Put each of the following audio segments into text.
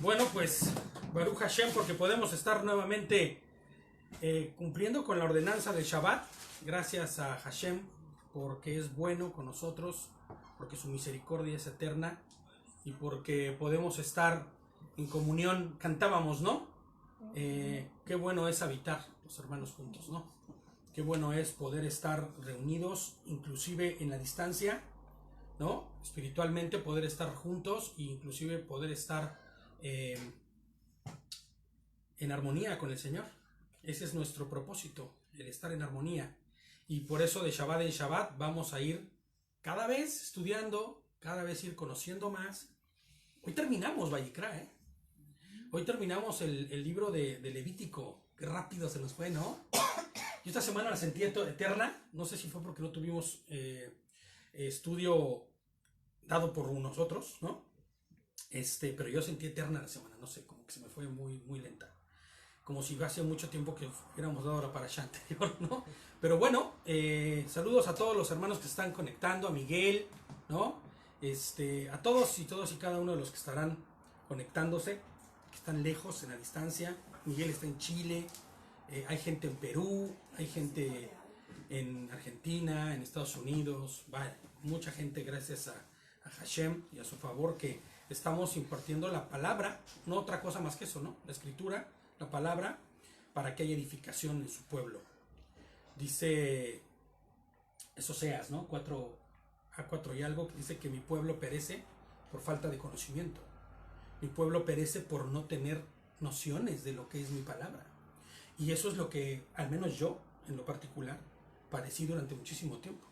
Bueno, pues Baruch Hashem, porque podemos estar nuevamente cumpliendo con la ordenanza del Shabbat. Gracias a Hashem, porque es bueno con nosotros, porque su misericordia es eterna y porque podemos estar en comunión. Cantábamos, ¿no? Qué bueno es habitar los hermanos juntos, ¿no? Qué bueno es poder estar reunidos, inclusive en la distancia, ¿no? Espiritualmente poder estar juntos e inclusive poder estar en armonía con el Señor. Ese es nuestro propósito, el estar en armonía. Y por eso de Shabbat en Shabbat vamos a ir cada vez estudiando, cada vez ir conociendo más. Hoy terminamos Vayikra, ¿eh? Hoy terminamos el libro de Levítico. Qué rápido se nos fue, ¿no? Yo esta semana la sentí eterna. No sé si fue porque no tuvimos estudio dado por nosotros, ¿no? Pero yo sentí eterna la semana, no sé, como que se me fue muy lenta. Como si hace mucho tiempo que hubiéramos dado la parasha anterior, ¿no? Pero bueno, saludos a todos los hermanos que se están conectando, a Miguel, ¿no? A todos y cada uno de los que estarán conectándose, que están lejos, en la distancia. Miguel está en Chile, hay gente en Perú, hay gente en Argentina, en Estados Unidos, vale, mucha gente gracias a Hashem y a su favor que estamos impartiendo la palabra, no otra cosa más que eso, ¿no? La escritura, la palabra, para que haya edificación en su pueblo. Dice Oseas, ¿no? 4 y algo, que dice que mi pueblo perece por falta de conocimiento. Mi pueblo perece por no tener nociones de lo que es mi palabra. Y eso es lo que, al menos yo, en lo particular, padecí durante muchísimo tiempo.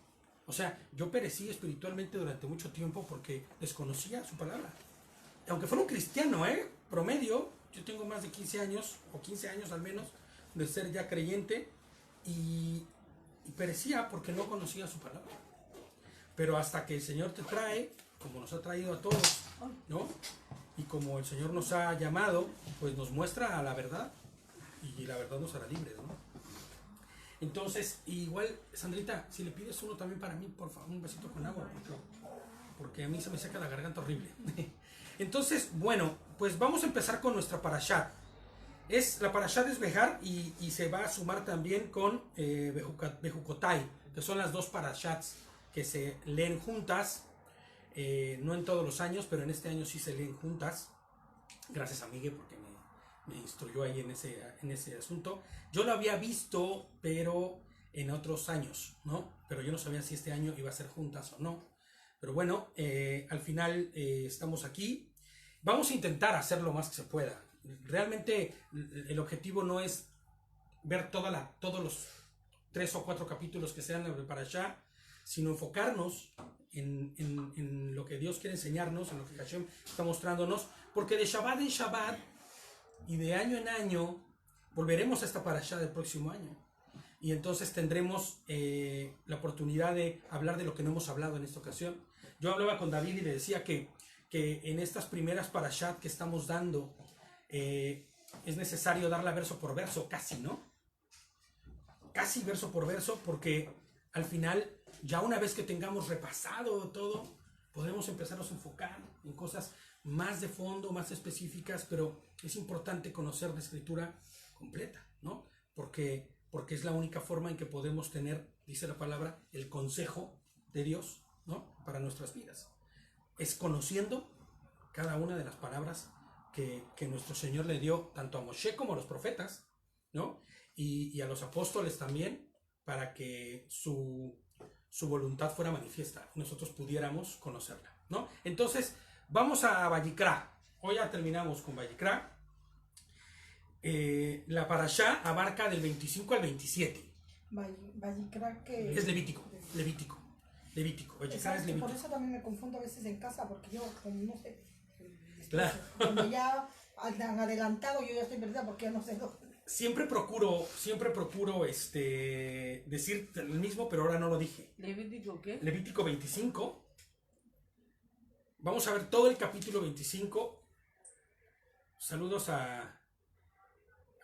O sea, yo perecí espiritualmente durante mucho tiempo porque desconocía su palabra. Aunque fuera un cristiano, promedio, yo tengo más de 15 años, o 15 años al menos, de ser ya creyente, y perecía porque no conocía su palabra. Pero hasta que el Señor te trae, como nos ha traído a todos, ¿no? Y como el Señor nos ha llamado, pues nos muestra la verdad, y la verdad nos hará libres, ¿no? Entonces, igual, Sandrita, si le pides uno también para mí, por favor, un besito con agua, porque a mí se me seca la garganta horrible. Entonces, bueno, pues vamos a empezar con nuestra parashat. La parashat es Behar y se va a sumar también con Bejucotai, que son las dos parashats que se leen juntas, no en todos los años, pero en este año sí se leen juntas. Gracias a Miguel porque me instruyó ahí en ese asunto. Yo lo había visto, pero en otros años, ¿no? Pero yo no sabía si este año iba a ser juntas o no. Pero bueno, al final estamos aquí. Vamos a intentar hacer lo más que se pueda. Realmente el objetivo no es ver todos los 3 o 4 capítulos que sean de Parashá, sino enfocarnos en lo que Dios quiere enseñarnos, en lo que Hashem está mostrándonos, porque de Shabbat en Shabbat y de año en año volveremos a esta Parashá del próximo año. Y entonces tendremos la oportunidad de hablar de lo que no hemos hablado en esta ocasión. Yo hablaba con David y le decía que en estas primeras parashat que estamos dando es necesario darla verso por verso, casi, ¿no? Casi verso por verso, porque al final, ya una vez que tengamos repasado todo, podemos empezarnos a enfocar en cosas más de fondo, más específicas, pero es importante conocer la escritura completa, ¿no? Porque es la única forma en que podemos tener, dice la palabra, el consejo de Dios, ¿no? Para nuestras vidas. Es conociendo cada una de las palabras que nuestro Señor le dio tanto a Moshe como a los profetas, ¿no? Y a los apóstoles también, para que su voluntad fuera manifiesta, nosotros pudiéramos conocerla, ¿no? Entonces, vamos a Vayikra. Hoy ya terminamos con Vayikra. La parashá abarca del 25 al 27. Vayikra que es Levítico. Vayikra es Levítico. Por eso también me confundo a veces en casa, porque yo, como no sé, claro. Cuando ya han adelantado, yo ya estoy perdida porque ya no sé dónde. Siempre procuro decir el mismo, pero ahora no lo dije. ¿Levítico qué? Levítico 25. Vamos a ver todo el capítulo 25. Saludos a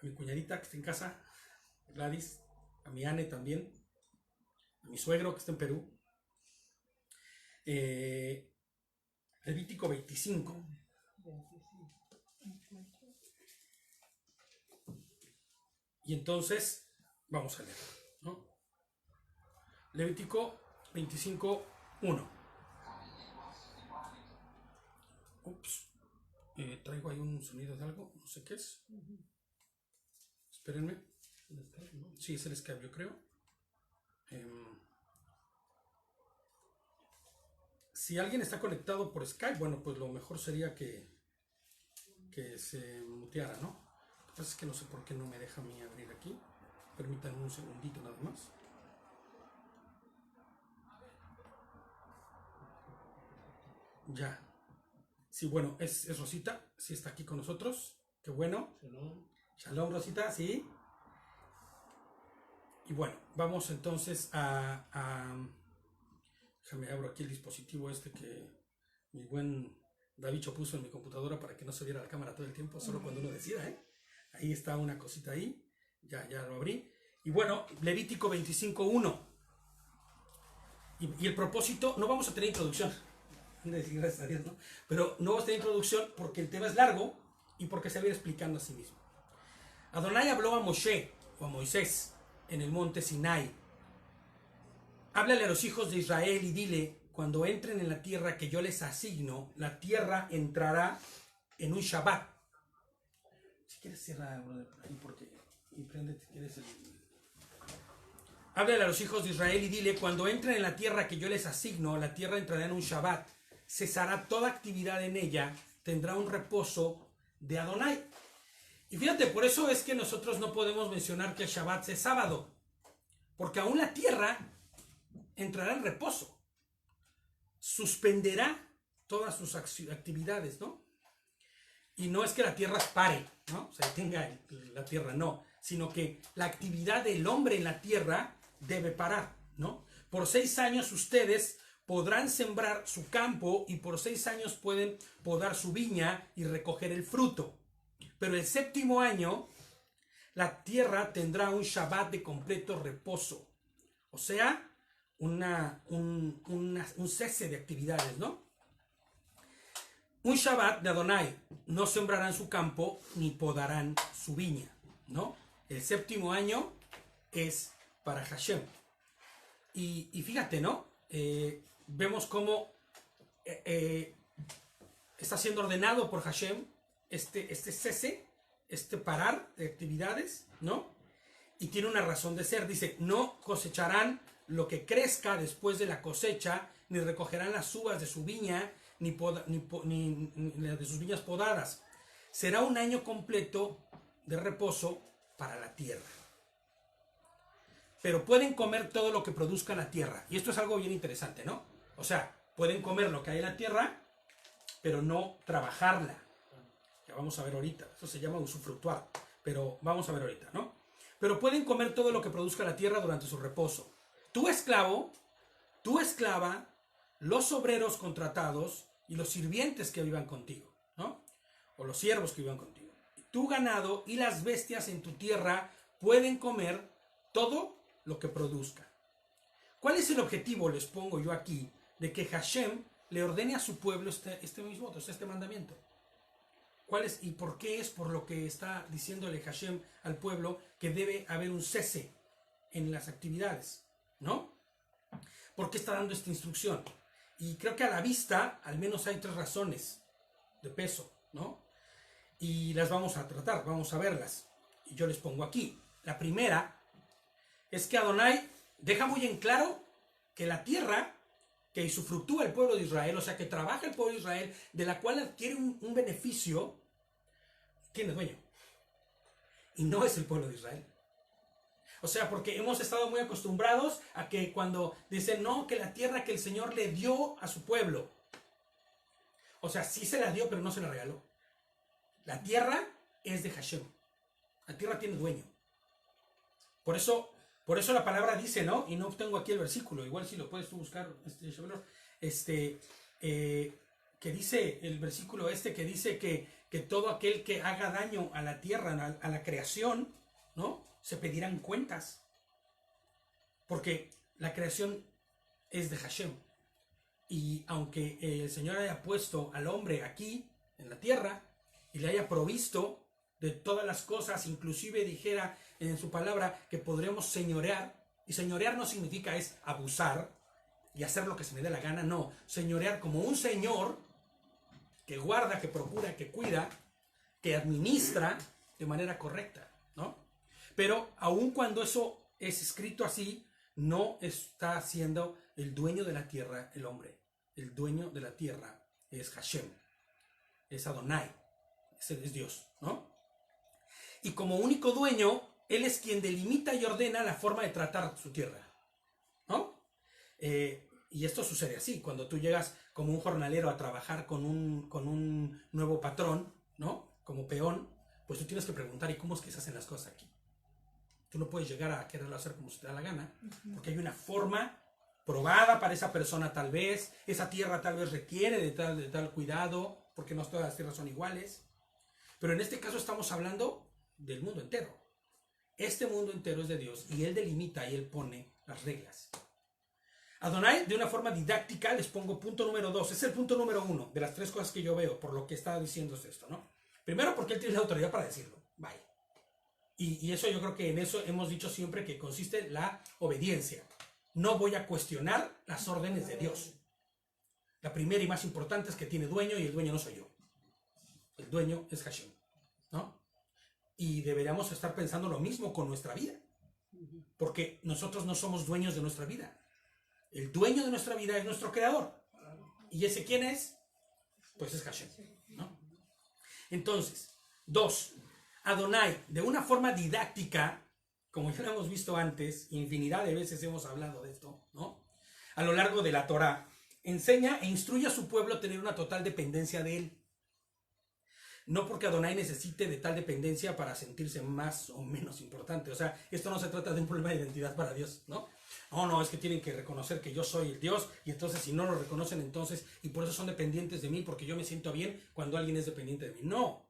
mi cuñadita que está en casa, Gladys, a mi Anne también, a mi suegro que está en Perú. Levítico 25. Y entonces, vamos a leer, ¿no? Levítico 25:1. Ups. Traigo ahí un sonido de algo, no sé qué es. Espérenme. Sí, es el Skype, yo creo. Si alguien está conectado por Skype, bueno, pues lo mejor sería que se muteara, ¿no? Lo que pasa es que no sé por qué no me deja a mí abrir aquí. Permítanme un segundito nada más. Ya. Sí, bueno, es Rosita, sí está aquí con nosotros. Qué bueno. Shalom. Shalom, Rosita, sí. Y bueno, vamos entonces déjame abro aquí el dispositivo este que mi buen Davicho puso en mi computadora para que no se viera la cámara todo el tiempo, solo cuando uno decida, ¿eh? Ahí está una cosita ahí. Ya lo abrí. Y bueno, Levítico 25:1. Y el propósito, no vamos a tener introducción. Gracias a Dios, ¿no? Pero no vamos a tener introducción porque el tema es largo y porque se va a ir explicando a sí mismo. Adonai habló a Moshe, o a Moisés, en el monte Sinai. Háblale a los hijos de Israel y dile, cuando entren en la tierra que yo les asigno, la tierra entrará en un Shabbat. Si quieres cierra, brother, por ahí porque... Y préndete, quieres el... Háblale a los hijos de Israel y dile, cuando entren en la tierra que yo les asigno, la tierra entrará en un Shabbat. Cesará toda actividad en ella, tendrá un reposo de Adonai. Y fíjate, por eso es que nosotros no podemos mencionar que el Shabbat es sábado, porque aún la tierra entrará en reposo, suspenderá todas sus actividades, ¿no? Y no es que la tierra pare, ¿no? Se detenga la tierra, no, sino que la actividad del hombre en la tierra debe parar, ¿no? Por 6 años ustedes podrán sembrar su campo y por 6 años pueden podar su viña y recoger el fruto. Pero el 7º año, la tierra tendrá un Shabbat de completo reposo. O sea, un cese de actividades, ¿no? Un Shabbat de Adonai. No sembrarán su campo ni podarán su viña, ¿no? El 7º año es para Hashem. Y fíjate, ¿no? Vemos cómo está siendo ordenado por Hashem este cese, este parar de actividades, ¿no? Y tiene una razón de ser. Dice, no cosecharán lo que crezca después de la cosecha, ni recogerán las uvas de su viña, ni de sus viñas podadas. Será un año completo de reposo para la tierra. Pero pueden comer todo lo que produzca la tierra. Y esto es algo bien interesante, ¿no? O sea, pueden comer lo que hay en la tierra, pero no trabajarla. Ya vamos a ver ahorita. Eso se llama usufructuar. Pero vamos a ver ahorita, ¿no? Pero pueden comer todo lo que produzca la tierra durante su reposo. Tu esclavo, tu esclava, los obreros contratados y los sirvientes que vivan contigo, ¿no? O los siervos que vivan contigo. Tu ganado y las bestias en tu tierra pueden comer todo lo que produzca. ¿Cuál es el objetivo, les pongo yo aquí, de que Hashem le ordene a su pueblo este mandamiento? ¿Cuál es y por qué es por lo que está diciéndole Hashem al pueblo que debe haber un cese en las actividades, ¿no? ¿Por qué está dando esta instrucción? Y creo que a la vista al menos hay 3 razones de peso, ¿no? Y las vamos a tratar, vamos a verlas. Y yo les pongo aquí. La primera es que Adonai deja muy en claro que la tierra que usufructúa el pueblo de Israel, o sea, que trabaja el pueblo de Israel, de la cual adquiere un beneficio, tiene dueño. Y no es el pueblo de Israel. O sea, porque hemos estado muy acostumbrados a que cuando dicen, no, que la tierra que el Señor le dio a su pueblo. O sea, sí se la dio, pero no se la regaló. La tierra es de Hashem. La tierra tiene dueño. Por eso la palabra dice, ¿no? Y no tengo aquí el versículo, igual si lo puedes tú buscar, que dice el versículo que dice que todo aquel que haga daño a la tierra, a la creación, ¿no? Se pedirán cuentas. Porque la creación es de Hashem. Y aunque el Señor haya puesto al hombre aquí, en la tierra, y le haya provisto de todas las cosas, inclusive dijera en su palabra que podremos señorear, y señorear no significa es abusar y hacer lo que se me dé la gana, no, señorear como un señor que guarda, que procura, que cuida, que administra de manera correcta, ¿no? Pero aun cuando eso es escrito así, no está siendo el dueño de la tierra el hombre. El dueño de la tierra es Hashem, es Adonai, es Dios, ¿no? Y como único dueño, él es quien delimita y ordena la forma de tratar su tierra, ¿no? Y esto sucede así, cuando tú llegas como un jornalero a trabajar con un nuevo patrón, ¿no? Como peón, pues tú tienes que preguntar, ¿y cómo es que se hacen las cosas aquí? Tú no puedes llegar a quererlo hacer como se te da la gana, porque hay una forma probada para esa persona tal vez, esa tierra tal vez requiere de tal cuidado, porque no todas las tierras son iguales. Pero en este caso estamos hablando del mundo entero. Este mundo entero es de Dios y Él delimita y Él pone las reglas. Adonai, de una forma didáctica, les pongo punto número 2. Es el punto número 1 de las 3 cosas que yo veo por lo que está diciendo esto, ¿no? Primero, porque Él tiene la autoridad para decirlo. Bye. Y eso yo creo que en eso hemos dicho siempre que consiste la obediencia. No voy a cuestionar las órdenes de Dios. La primera y más importante es que tiene dueño y el dueño no soy yo. El dueño es Hashem, ¿no? Y deberíamos estar pensando lo mismo con nuestra vida. Porque nosotros no somos dueños de nuestra vida. El dueño de nuestra vida es nuestro creador. ¿Y ese quién es? Pues es Hashem, ¿no? Entonces, 2. Adonai, de una forma didáctica, como ya lo hemos visto antes, infinidad de veces hemos hablado de esto, ¿no? A lo largo de la Torá, enseña e instruye a su pueblo a tener una total dependencia de él. No porque Adonai necesite de tal dependencia para sentirse más o menos importante. O sea, esto no se trata de un problema de identidad para Dios, ¿no? No, es que tienen que reconocer que yo soy el Dios y entonces si no lo reconocen entonces, y por eso son dependientes de mí, porque yo me siento bien cuando alguien es dependiente de mí. No.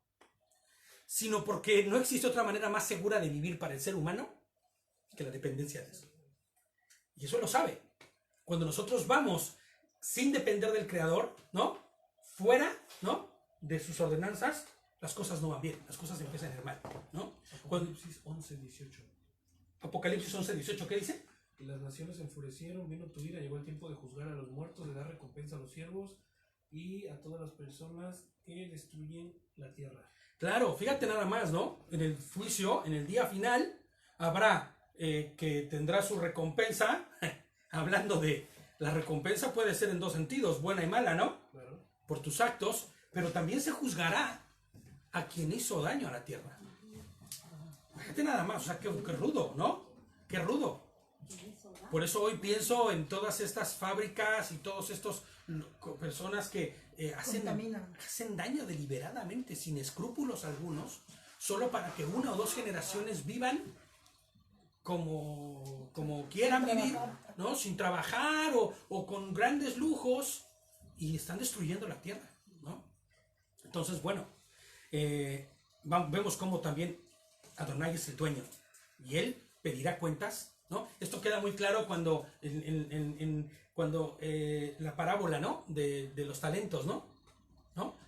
Sino porque no existe otra manera más segura de vivir para el ser humano que la dependencia de Dios. Y eso lo sabe. Cuando nosotros vamos sin depender del Creador, ¿no? Fuera, ¿no? De sus ordenanzas, las cosas no van bien, las cosas empiezan a ir mal, ¿no? Apocalipsis 11:18. Apocalipsis 11:18, ¿qué dice? Y las naciones se enfurecieron, vino tu ira, llegó el tiempo de juzgar a los muertos, de dar recompensa a los siervos y a todas las personas que destruyen la tierra. Claro, fíjate nada más, ¿no? En el juicio, en el día final, habrá que tendrá su recompensa, hablando de la recompensa puede ser en 2 sentidos, buena y mala, ¿no? Claro. Por tus actos, pero también se juzgará a quien hizo daño a la tierra. Fíjate nada más, o sea, qué rudo, ¿no? Qué rudo. Por eso hoy pienso en todas estas fábricas y todos estos personas que hacen daño deliberadamente, sin escrúpulos algunos, solo para que 1 o 2 generaciones vivan como quieran vivir, ¿no? Sin trabajar o con grandes lujos, y están destruyendo la tierra, ¿no? Entonces, bueno, vemos cómo también Adonai es el dueño y él pedirá cuentas, ¿no? Esto queda muy claro cuando la parábola, ¿no? De los talentos, ¿no?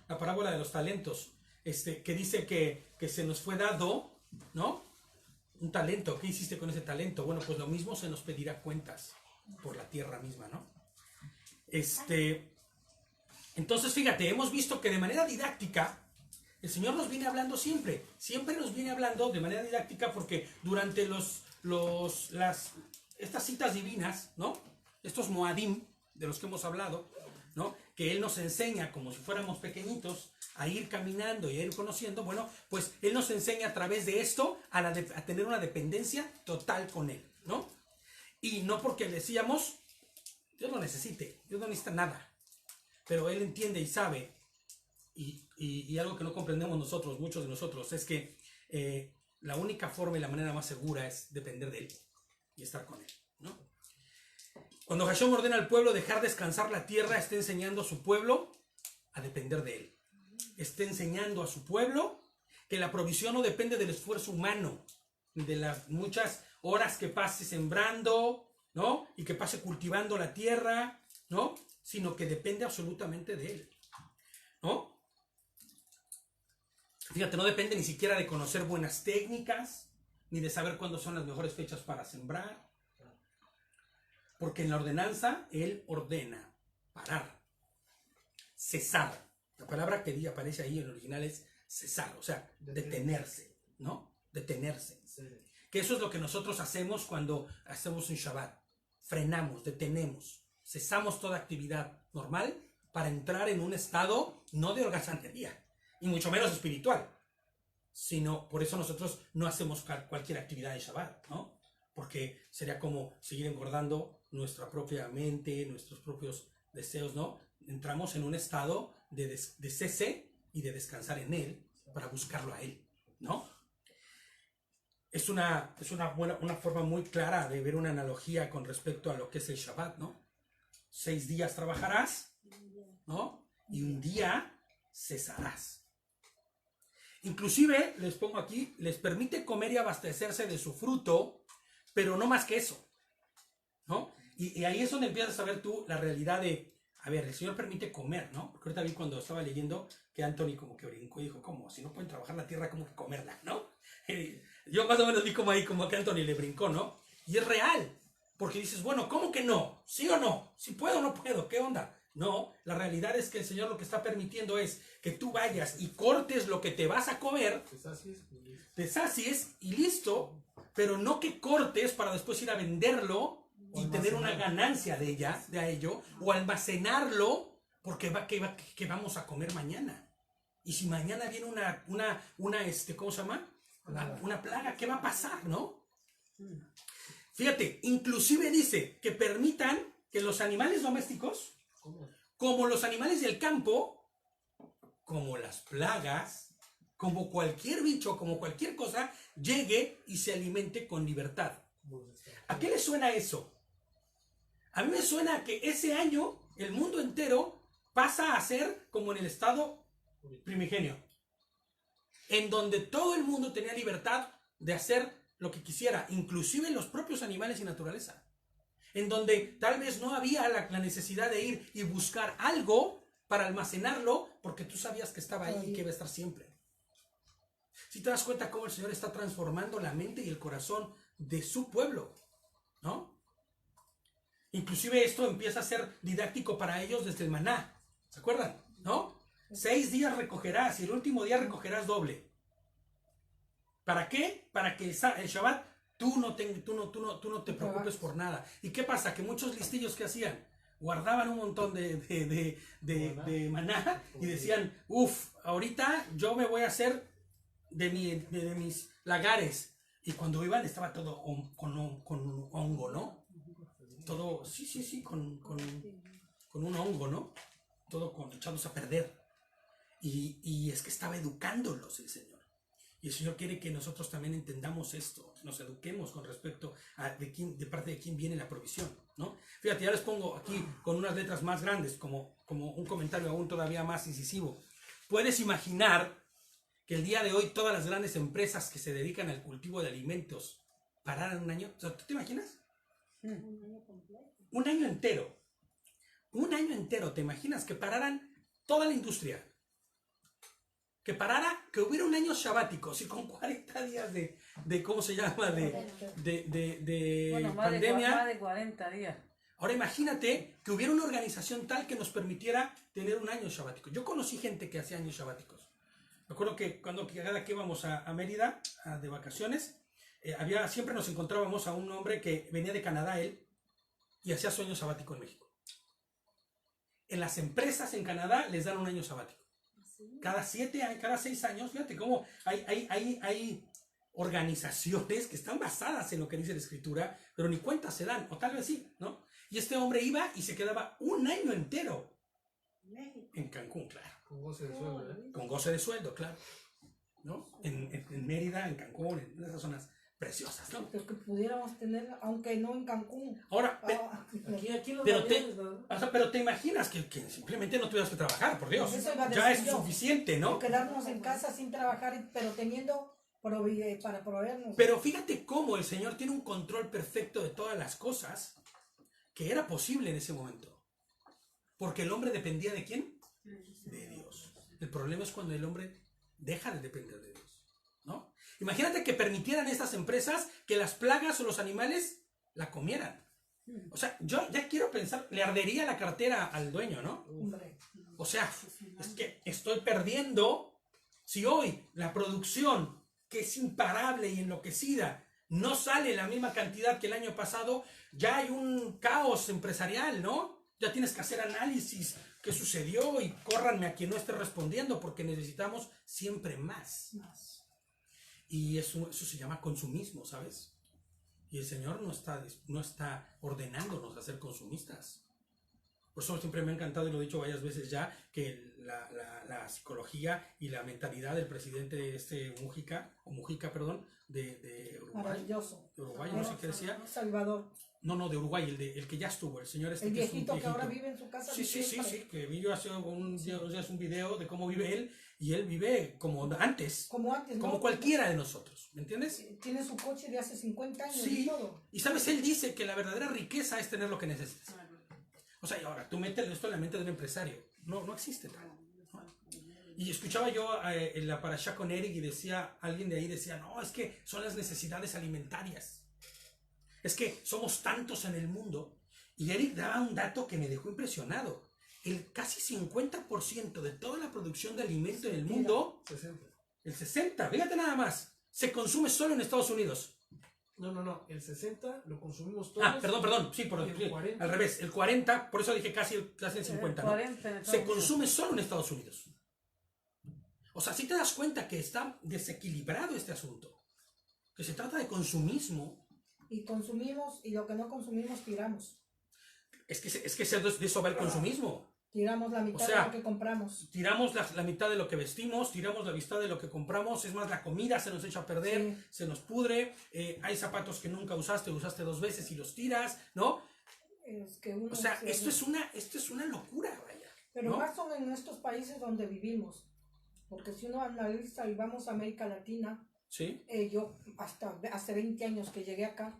La parábola de los talentos, que dice que se nos fue dado, ¿no? Un talento. ¿Qué hiciste con ese talento? Bueno, pues lo mismo se nos pedirá cuentas por la tierra misma, ¿no? Entonces, fíjate, hemos visto que de manera didáctica el Señor nos viene hablando siempre nos viene hablando de manera didáctica, porque durante estas citas divinas, ¿no? Estos Moadim de los que hemos hablado, ¿no? Que Él nos enseña como si fuéramos pequeñitos a ir caminando y a ir conociendo, bueno, pues Él nos enseña a través de esto a tener una dependencia total con Él, ¿no? Y no porque decíamos, Dios no necesite, Dios no necesita nada, pero Él entiende y sabe, y algo que no comprendemos nosotros, muchos de nosotros, es que la única forma y la manera más segura es depender de Él y estar con Él, ¿no? Cuando Hashem ordena al pueblo dejar descansar la tierra, está enseñando a su pueblo a depender de Él. Está enseñando a su pueblo que la provisión no depende del esfuerzo humano, de las muchas horas que pase sembrando, ¿no? Y que pase cultivando la tierra, ¿no? Sino que depende absolutamente de Él, ¿no? Fíjate, no depende ni siquiera de conocer buenas técnicas, ni de saber cuándo son las mejores fechas para sembrar. Porque en la ordenanza, Él ordena parar, cesar. La palabra que aparece ahí en el original es cesar, o sea, detenerse, ¿no? Detenerse. Que eso es lo que nosotros hacemos cuando hacemos un Shabbat. Frenamos, detenemos, cesamos toda actividad normal para entrar en un estado no de holgazanería, y mucho menos espiritual, sino por eso nosotros no hacemos cualquier actividad de Shabbat, ¿no? Porque sería como seguir engordando nuestra propia mente, nuestros propios deseos, ¿no? Entramos en un estado de cese y de descansar en Él para buscarlo a Él, ¿no? Es una forma muy clara de ver una analogía con respecto a lo que es el Shabbat, ¿no? 6 días trabajarás, ¿no? Y un día cesarás. Inclusive, les pongo aquí, les permite comer y abastecerse de su fruto, pero no más que eso, ¿no? Y ahí es donde empiezas a ver tú la realidad de, a ver, el Señor permite comer, ¿no? Porque ahorita vi cuando estaba leyendo que Anthony como que brincó y dijo, ¿cómo? Si no pueden trabajar la tierra, ¿cómo que comerla, no? Yo más o menos vi como ahí, como que Anthony le brincó, ¿no? Y es real, porque dices, bueno, ¿cómo que no? ¿Sí o no? ¿Si puedo o no puedo? ¿Qué onda? No, la realidad es que el Señor lo que está permitiendo es que tú vayas y cortes lo que te vas a comer, te sacies y listo, pero no que cortes para después ir a venderlo y tener una ganancia de ello, o almacenarlo porque que vamos a comer mañana. Y si mañana viene una ¿cómo se llama? Una plaga, ¿qué va a pasar, no? Fíjate, inclusive dice que permitan que los animales domésticos, como los animales del campo, como las plagas, como cualquier bicho, como cualquier cosa, llegue y se alimente con libertad. ¿A qué le suena eso? A mí me suena que ese año el mundo entero pasa a ser como en el estado primigenio, en donde todo el mundo tenía libertad de hacer lo que quisiera, inclusive los propios animales y naturaleza, en donde tal vez no había la necesidad de ir y buscar algo para almacenarlo, porque tú sabías que estaba ahí y que iba a estar siempre. Si te das cuenta cómo el Señor está transformando la mente y el corazón de su pueblo, ¿no? Inclusive esto empieza a ser didáctico para ellos desde el maná, ¿se acuerdan? ¿No? 6 días recogerás y el último día recogerás doble. ¿Para qué? Para que el Shabbat tú no te preocupes por nada. ¿Y qué pasa? Que muchos listillos que hacían, guardaban un montón de maná y decían, ahorita yo me voy a hacer de mis lagares. Y cuando iban estaba todo con hongo, ¿no? Todo, sí, con un hongo, ¿no? Todo echándose a perder. Y es que estaba educándolos el Señor. Y el Señor quiere que nosotros también entendamos esto, nos eduquemos con respecto a de parte de quién viene la provisión, ¿no? Fíjate, ya les pongo aquí con unas letras más grandes, como un comentario aún todavía más incisivo. ¿Puedes imaginar que el día de hoy todas las grandes empresas que se dedican al cultivo de alimentos pararan un año? O sea, ¿tú te imaginas? Un año entero. Un año entero, ¿te imaginas? Que pararan toda la industria. Que hubiera un año sabático, así con 40 días de ¿cómo se llama? De pandemia. Más de 40 días. Ahora imagínate que hubiera una organización tal que nos permitiera tener un año sabático. Yo conocí gente que hacía años sabáticos. Me acuerdo que cada que íbamos a Mérida de vacaciones, siempre nos encontrábamos a un hombre que venía de Canadá, él, y hacía su año sabático en México. En las empresas en Canadá les dan un año sabático. Cada 6 años, fíjate cómo hay organizaciones que están basadas en lo que dice la Escritura, pero ni cuenta se dan, o tal vez sí, ¿no? Y este hombre iba y se quedaba un año entero en Cancún, claro. Con goce de sueldo, ¿eh? Con goce de sueldo, claro. ¿No? En Mérida, en Cancún, en esas zonas preciosas, ¿no? Lo que pudiéramos tener, aunque no en Cancún. Ahora, Aquí los pero aviones, ¿no? pero te imaginas que simplemente no tuvieras que trabajar, por Dios. Eso iba a Ya es decir yo. suficiente, ¿no? O quedarnos en casa sin trabajar, pero teniendo para proveernos. Pero fíjate cómo el Señor tiene un control perfecto de todas las cosas que era posible en ese momento. Porque el hombre dependía ¿de quién? De Dios. El problema es cuando el hombre deja de depender de Dios, ¿no? Imagínate que permitieran estas empresas que las plagas o los animales la comieran. O sea, yo ya quiero pensar, le ardería la cartera al dueño, ¿no? Hombre. O sea, es que estoy perdiendo. Si hoy la producción, que es imparable y enloquecida, no sale la misma cantidad que el año pasado, ya hay un caos empresarial, ¿no? Ya tienes que hacer análisis, qué sucedió y córranme a quien no esté respondiendo porque necesitamos siempre más. Y eso se llama consumismo, ¿sabes? Y el Señor no está ordenándonos a ser consumistas. Por eso siempre me ha encantado, y lo he dicho varias veces ya, que la psicología y la mentalidad del presidente Mujica, de Uruguay. Maravilloso. De Uruguay, no sé qué decía. Salvador. No, de Uruguay, el que ya estuvo, el señor El viejito que ahora vive en su casa. Sí, que vi yo hace un video de cómo vive él, y él vive como antes. Como antes, como ¿no? cualquiera de nosotros, ¿me entiendes? Tiene su coche de hace 50 años Sí, y todo. y sabes, él dice que la verdadera riqueza es tener lo que necesitas. O sea, y ahora, tú metes esto en la mente de un empresario. No existe tal. Y escuchaba yo en la Parashá con Eric y alguien de ahí decía, no, es que son las necesidades alimentarias. Es que somos tantos en el mundo. Y Eric daba un dato que me dejó impresionado. El casi 50% de toda la producción de alimento en el mundo, 60. el 60%, fíjate nada más, se consume solo en Estados Unidos. No, el 60 lo consumimos todos. Perdón, sí, y el 40. al revés, el 40, por eso dije casi el 50, ¿no? 40 Se consume solo en Estados Unidos. O sea, si te das cuenta que está desequilibrado este asunto, que se trata de consumismo. Y consumimos, y lo que no consumimos tiramos. Es que de eso va el consumismo. Tiramos la mitad O sea, de lo que compramos. Tiramos la mitad de lo que vestimos, tiramos la mitad de lo que compramos, es más, la comida se nos echa a perder, Sí. se nos pudre, hay zapatos que nunca usaste 2 veces y los tiras, ¿no? Es que uno O sea, se- esto es una locura, vaya. Pero ¿no? más son en estos países donde vivimos. Porque si uno analiza y vamos a América Latina, Sí, yo hace 20 años que llegué acá,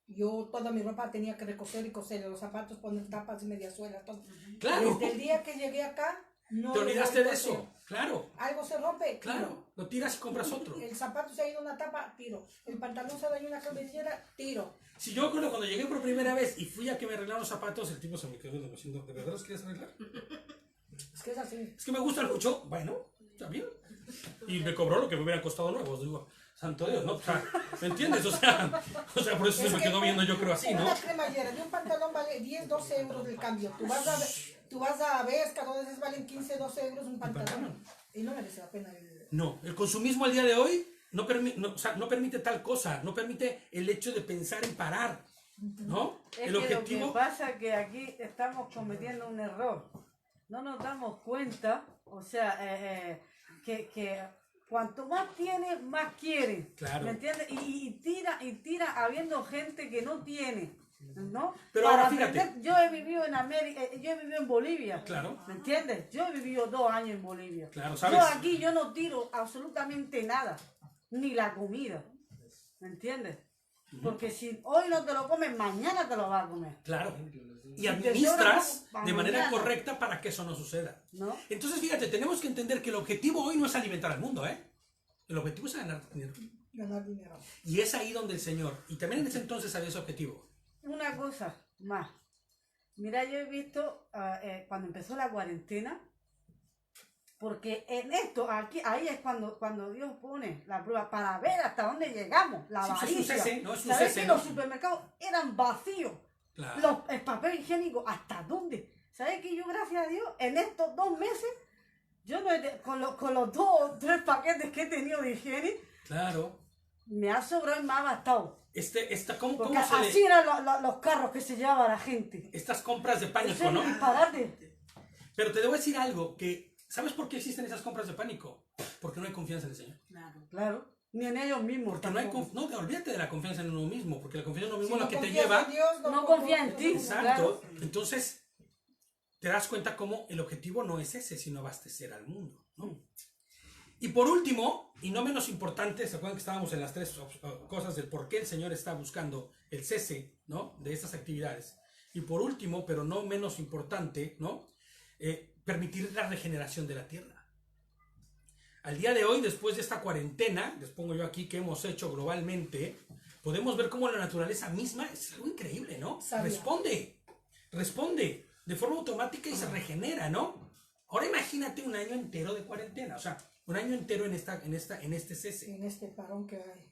yo toda mi ropa tenía que recoser y coser, los zapatos, poner tapas y mediasuelas, todo. claro. Desde el día que llegué acá, no Te lo olvidaste vuelvo de a hacer. eso, claro, Algo se rompe, claro. Lo tiras y compras otro. el zapato se ha ido una tapa, tiro. El pantalón se dañó una cabellera, tiro. Si yo recuerdo cuando llegué por primera vez y fui a que me arreglaran los zapatos, el tipo se me quedó viendo diciendo, ¿de verdad los quieres arreglar? Es que es así. Es que me gustan mucho, bueno, está bien. Y me cobró lo que me hubieran costado nuevos, digo, santo Dios, ¿no? O sea, ¿me entiendes? O sea, por eso se me quedó viendo yo creo así, ¿no? Una cremallera de un pantalón vale 10, 12 euros el cambio. Tú vas a Vesca, donde veces valen 15, 12 euros un pantalón. Y no merece la pena. No, el consumismo al día de hoy no permite tal cosa, no permite el hecho de pensar en parar, ¿no? Es El que objetivo... lo que pasa es que aquí estamos cometiendo un error. No nos damos cuenta, o sea, que cuanto más tiene, más quiere. Claro. ¿Me entiendes? Y tira habiendo gente que no tiene. ¿No? Pero Para ahora fíjate. aprender, yo he vivido en América, yo he vivido en Bolivia. Claro. ¿Me entiendes? Yo he vivido 2 años en Bolivia. Claro, ¿sabes? Yo aquí yo no tiro absolutamente nada, ni la comida. ¿Me entiendes? Porque si hoy no te lo comes, mañana te lo vas a comer. Claro. Y te administras sobra, de manera mañana. correcta para que eso no suceda. ¿No? Entonces, fíjate, tenemos que entender que el objetivo hoy no es alimentar al mundo, ¿eh? El objetivo es ganar dinero. Ganar dinero. Y es ahí donde el Señor, y también en ese entonces había ese objetivo. Una cosa más. Mira, yo he visto cuando empezó la cuarentena, porque en esto, ahí es cuando Dios pone la prueba para ver hasta dónde llegamos, la Sí, pues avaricia. es un cese, ¿no? Es un ¿Sabes cese, que ¿no? los supermercados eran vacíos? Claro. El papel higiénico, ¿hasta dónde? ¿Sabes que yo, gracias a Dios, en estos 2 meses, yo no he con los 2 o 3 paquetes que he tenido de higiene, Claro. me ha sobrado y me ha bastado? ¿Cómo Porque se así eran los carros que se llevaba la gente. Estas compras de Eso pánico, es ¿no? disparate. Pero te debo decir algo, que ¿sabes por qué existen esas compras de pánico? Porque no hay confianza en el Señor. Claro. Ni en ellos mismos. Porque no hay tampoco. olvídate de la confianza en uno mismo, porque la confianza en uno mismo Si es no lo que te confías lleva. en Dios, No confía en ti. Exacto. Claro. Entonces, te das cuenta cómo el objetivo no es ese, sino abastecer al mundo, ¿no? Y por último, y no menos importante, ¿se acuerdan que estábamos en las 3 cosas del por qué el Señor está buscando el cese, ¿no? De estas actividades? Y por último, pero no menos importante, ¿no? Permitir la regeneración de la tierra. Al día de hoy, después de esta cuarentena, les pongo yo aquí que hemos hecho globalmente, podemos ver cómo la naturaleza misma es algo increíble, ¿no? Sabia. Responde de forma automática y se regenera, ¿no? Ahora imagínate un año entero de cuarentena, o sea, un año entero en este cese. En este parón que hay.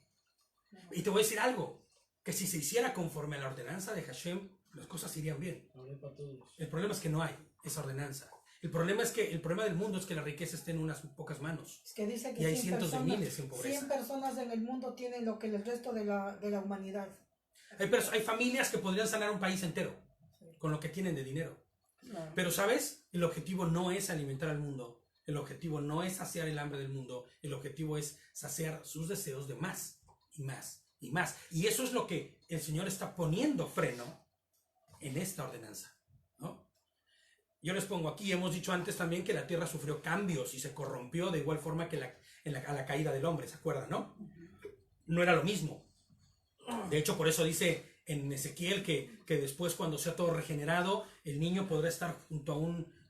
Y te voy a decir algo, que si se hiciera conforme a la ordenanza de Hashem, las cosas irían bien. Hablé para todos. El problema es que no hay esa ordenanza. El problema del mundo es que la riqueza está en unas pocas manos. Es que dice que Y hay 100 cientos de personas, miles en pobreza. 100 personas en el mundo tienen lo que el resto de la humanidad. Hay familias que podrían sanar un país entero con lo que tienen de dinero. Claro. Pero, ¿sabes? El objetivo no es alimentar al mundo. El objetivo no es saciar el hambre del mundo. El objetivo es saciar sus deseos de más y más y más. Y eso es lo que el Señor está poniendo freno en esta ordenanza, ¿no? Yo les pongo aquí, hemos dicho antes también que la tierra sufrió cambios y se corrompió de igual forma que a la caída del hombre, ¿se acuerdan, no? No era lo mismo. De hecho, por eso dice en Ezequiel que después, cuando sea todo regenerado, el niño podrá estar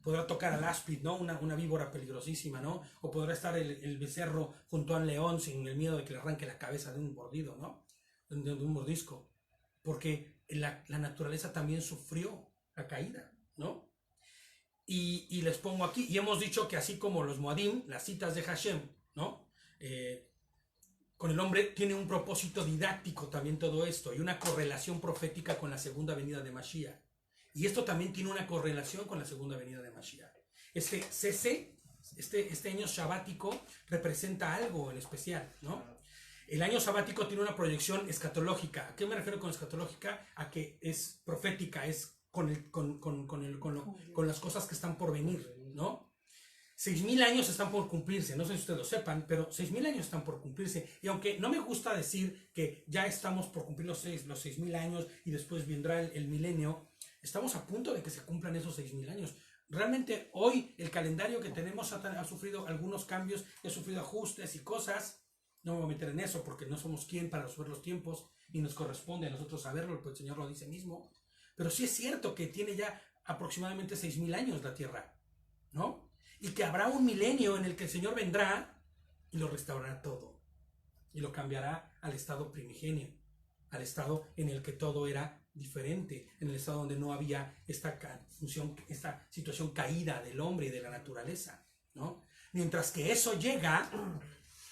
podrá tocar al áspid, ¿no? Una víbora peligrosísima, ¿no? O podrá estar el becerro junto al león sin el miedo de que le arranque la cabeza de un mordido, ¿no? De un mordisco. Porque la naturaleza también sufrió la caída, ¿no? Y les pongo aquí, y hemos dicho que así como los Moadim, las citas de Hashem, ¿no? Con el hombre tiene un propósito didáctico también todo esto, y una correlación profética con la segunda venida de Mashiach. Y esto también tiene una correlación con la segunda venida de Mashiach. Este cese, este año sabático, representa algo en especial, ¿no? El año sabático tiene una proyección escatológica. ¿A qué me refiero con escatológica? A que es profética, es con las cosas que están por venir, ¿no? 6.000 años están por cumplirse, no sé si ustedes lo sepan, pero 6.000 años están por cumplirse. Y aunque no me gusta decir que ya estamos por cumplir los 6.000 años y después vendrá el milenio, estamos a punto de que se cumplan esos 6.000 años. Realmente hoy el calendario que tenemos ha sufrido algunos cambios, ha sufrido ajustes y cosas. No me voy a meter en eso porque no somos quien para resolver los tiempos y nos corresponde a nosotros saberlo, pues el Señor lo dice mismo. Pero sí es cierto que tiene ya aproximadamente 6.000 años la tierra, ¿no? Y que habrá un milenio en el que el Señor vendrá y lo restaurará todo. Y lo cambiará al estado primigenio, al estado en el que todo era diferente, en el estado donde no había esta situación caída del hombre y de la naturaleza, ¿no? Mientras que eso llega,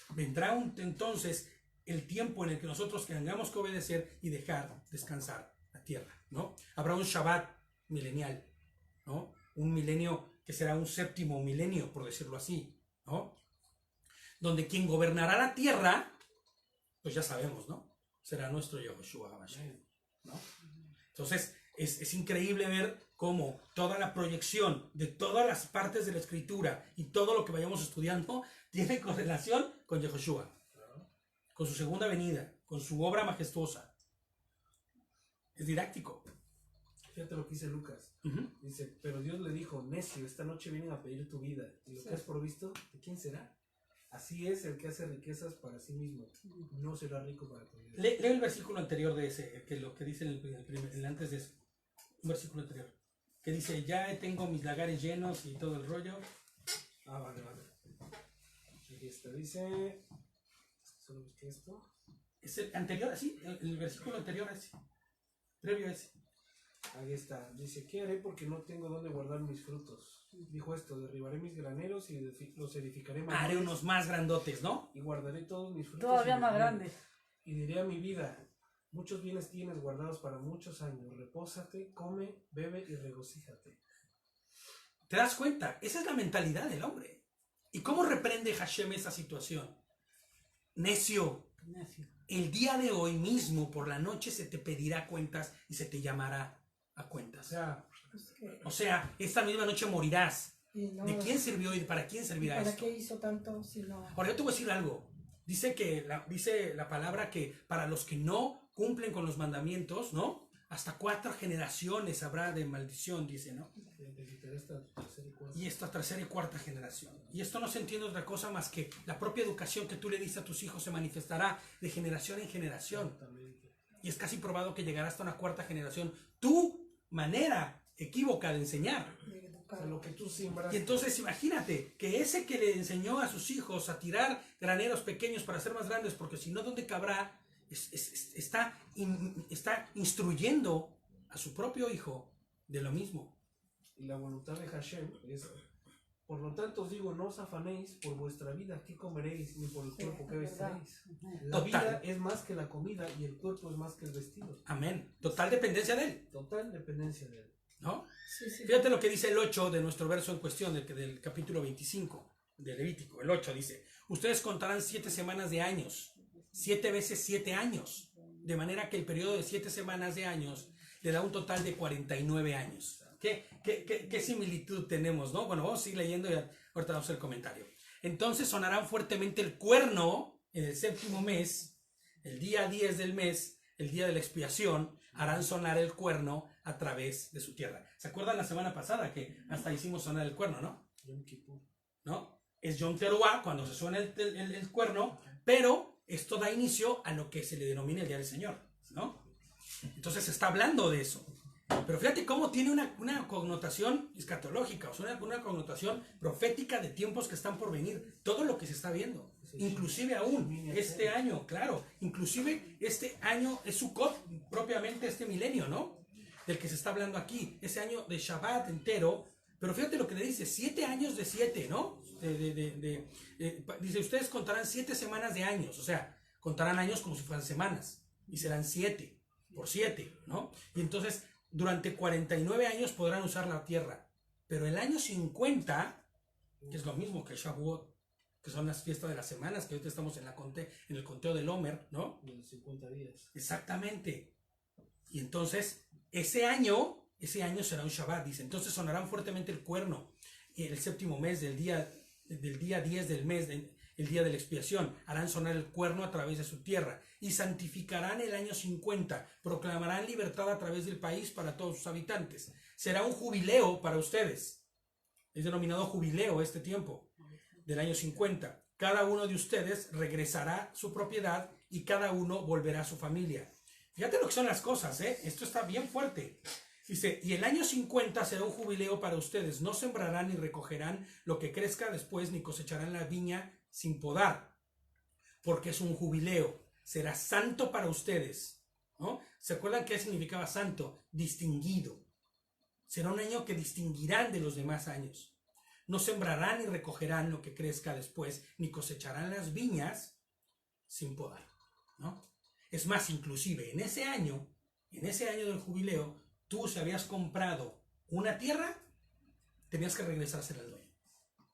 vendrá entonces el tiempo en el que nosotros tengamos que obedecer y dejar descansar la tierra, ¿no? Habrá un Shabbat milenial, ¿no? Un milenio que será un séptimo milenio, por decirlo así, ¿no? Donde quien gobernará la tierra, pues ya sabemos, ¿no? Será nuestro Yahushua HaMashiach, ¿no? Entonces, es increíble ver cómo toda la proyección de todas las partes de la escritura y todo lo que vayamos estudiando tiene correlación con Yahushua, con su segunda venida, con su obra majestuosa. Es didáctico. Fíjate lo que dice Lucas. Dice, pero Dios le dijo, necio, esta noche vienen a pedir tu vida. Y lo que has provisto, ¿de quién será? Así es el que hace riquezas para sí mismo. No será rico para tu vida. Lee el versículo anterior de ese, que lo que dice el antes de ese. Un versículo anterior. Que dice, ya tengo mis lagares llenos y todo el rollo. Vale. Aquí está, dice... Solo busqué esto. Es el anterior, así, el versículo anterior a ese. Previo a ese. Ahí está. Dice, ¿qué haré porque no tengo dónde guardar mis frutos? Dijo esto, derribaré mis graneros y los edificaré más. Haré unos más grandotes, ¿no? Y guardaré todos mis frutos. Todavía más grandes. Y diré a mi vida, muchos bienes tienes guardados para muchos años. Repósate, come, bebe y regocíjate. ¿Te das cuenta? Esa es la mentalidad del hombre. ¿Y cómo reprende Hashem esa situación? Necio, el día de hoy mismo, por la noche, se te pedirá cuentas y se te llamará a cuentas. O sea, esta misma noche morirás. No, ¿De quién sirvió y para quién servirá ¿para esto? qué hizo tanto si no? Ahora yo te voy a decir algo. Dice la palabra que para los que no cumplen con los mandamientos, ¿no? Hasta 4 generaciones habrá de maldición, dice, ¿no? Y esta tercera y cuarta generación. Y esto no se entiende otra cosa más que la propia educación que tú le diste a tus hijos se manifestará de generación en generación. Y es casi probado que llegará hasta una 4ª generación tu manera equívoca de enseñar. O sea, lo que tú siembras. Y entonces imagínate que ese que le enseñó a sus hijos a tirar graneros pequeños para ser más grandes, porque si no, ¿dónde cabrá? Está instruyendo a su propio hijo de lo mismo. Y la voluntad de Hashem es: por lo tanto os digo, no os afanéis por vuestra vida, qué comeréis, ni por el cuerpo que vestiréis. La vida es más que la comida y el cuerpo es más que el vestido. Amén. Total dependencia de él. Total dependencia de él. ¿No? Sí, sí. Fíjate lo que dice el 8 de nuestro verso en cuestión, del capítulo 25 de Levítico. El 8 dice: ustedes contarán 7 semanas de años, 7 veces 7 años, de manera que el periodo de 7 semanas de años le da un total de 49 años. ¿Qué similitud tenemos, no? Bueno, vamos a seguir leyendo y ahorita vamos a hacer el comentario. Entonces sonarán fuertemente el cuerno en el 7º mes, el día 10 del mes, el día de la expiación, harán sonar el cuerno a través de su tierra. ¿Se acuerdan la semana pasada que hasta hicimos sonar el cuerno, no? Yom Kippur. ¿No? Es Yom Teruah cuando se suena el cuerno, pero esto da inicio a lo que se le denomina el Día del Señor, ¿no? Entonces se está hablando de eso. Pero fíjate cómo tiene una connotación escatológica, o sea, una connotación profética de tiempos que están por venir. Todo lo que se está viendo. Inclusive aún este año, claro. Inclusive este año es Sukkot, propiamente este milenio, ¿no? Del que se está hablando aquí. Ese año de Shabbat entero. Pero fíjate lo que le dice, 7 años de 7, ¿no? Dice, ustedes contarán 7 semanas de años. O sea, contarán años como si fueran semanas. Y serán 7 por 7, ¿no? Y entonces, durante 49 años podrán usar la tierra. Pero el año 50, que es lo mismo que Shavuot, que son las fiestas de las semanas, que ahorita estamos en el conteo del Omer, ¿no? De los 50 días. Exactamente. Y entonces, ese año será un Shabbat, dice. Entonces sonarán fuertemente el cuerno. Y el 7º mes del día 10 del mes, el día de la expiación, harán sonar el cuerno a través de su tierra. Y santificarán el año 50. Proclamarán libertad a través del país para todos sus habitantes. Será un jubileo para ustedes. Es denominado jubileo este tiempo del año 50. Cada uno de ustedes regresará a su propiedad y cada uno volverá a su familia. Fíjate lo que son las cosas, ¿eh? Esto está bien fuerte. Dice, y el año 50 será un jubileo para ustedes. No sembrarán ni recogerán lo que crezca después, ni cosecharán la viña sin podar, porque es un jubileo. Será santo para ustedes, ¿no? ¿Se acuerdan qué significaba santo? Distinguido. Será un año que distinguirán de los demás años. No sembrarán ni recogerán lo que crezca después, ni cosecharán las viñas sin podar, ¿no? Es más, inclusive en ese año del jubileo, tú si habías comprado una tierra, tenías que regresársela al dueño.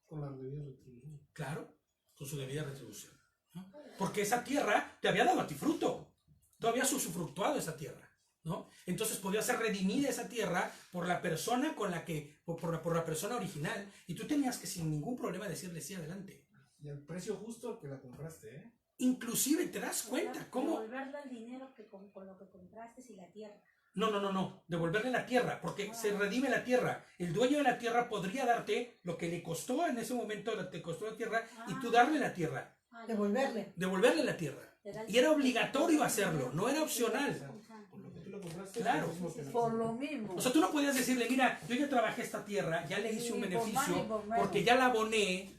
Con la debida retribución. Claro, con su debida retribución, ¿no? Porque esa tierra te había dado a ti fruto. Tú habías usufructuado esa tierra, ¿no? Entonces podía ser redimida esa tierra por la persona por la persona original, y tú tenías que sin ningún problema decirle sí, adelante. Y al precio justo que la compraste, ¿eh? Inclusive te das cuenta cómo... Devolverle el dinero con lo que compraste y la tierra. No, devolverle la tierra, porque se redime la tierra. El dueño de la tierra podría darte lo que le costó en ese momento, te costó la tierra, y tú darle la tierra. Devolverle la tierra. Y era obligatorio hacerlo, no era opcional. Por lo que tú la compraste, Claro. es lo mismo que la Por lo mismo. O sea, tú no podías decirle, mira, yo ya trabajé esta tierra, ya le hice un Sí, por beneficio, más y por menos. porque ya la aboné,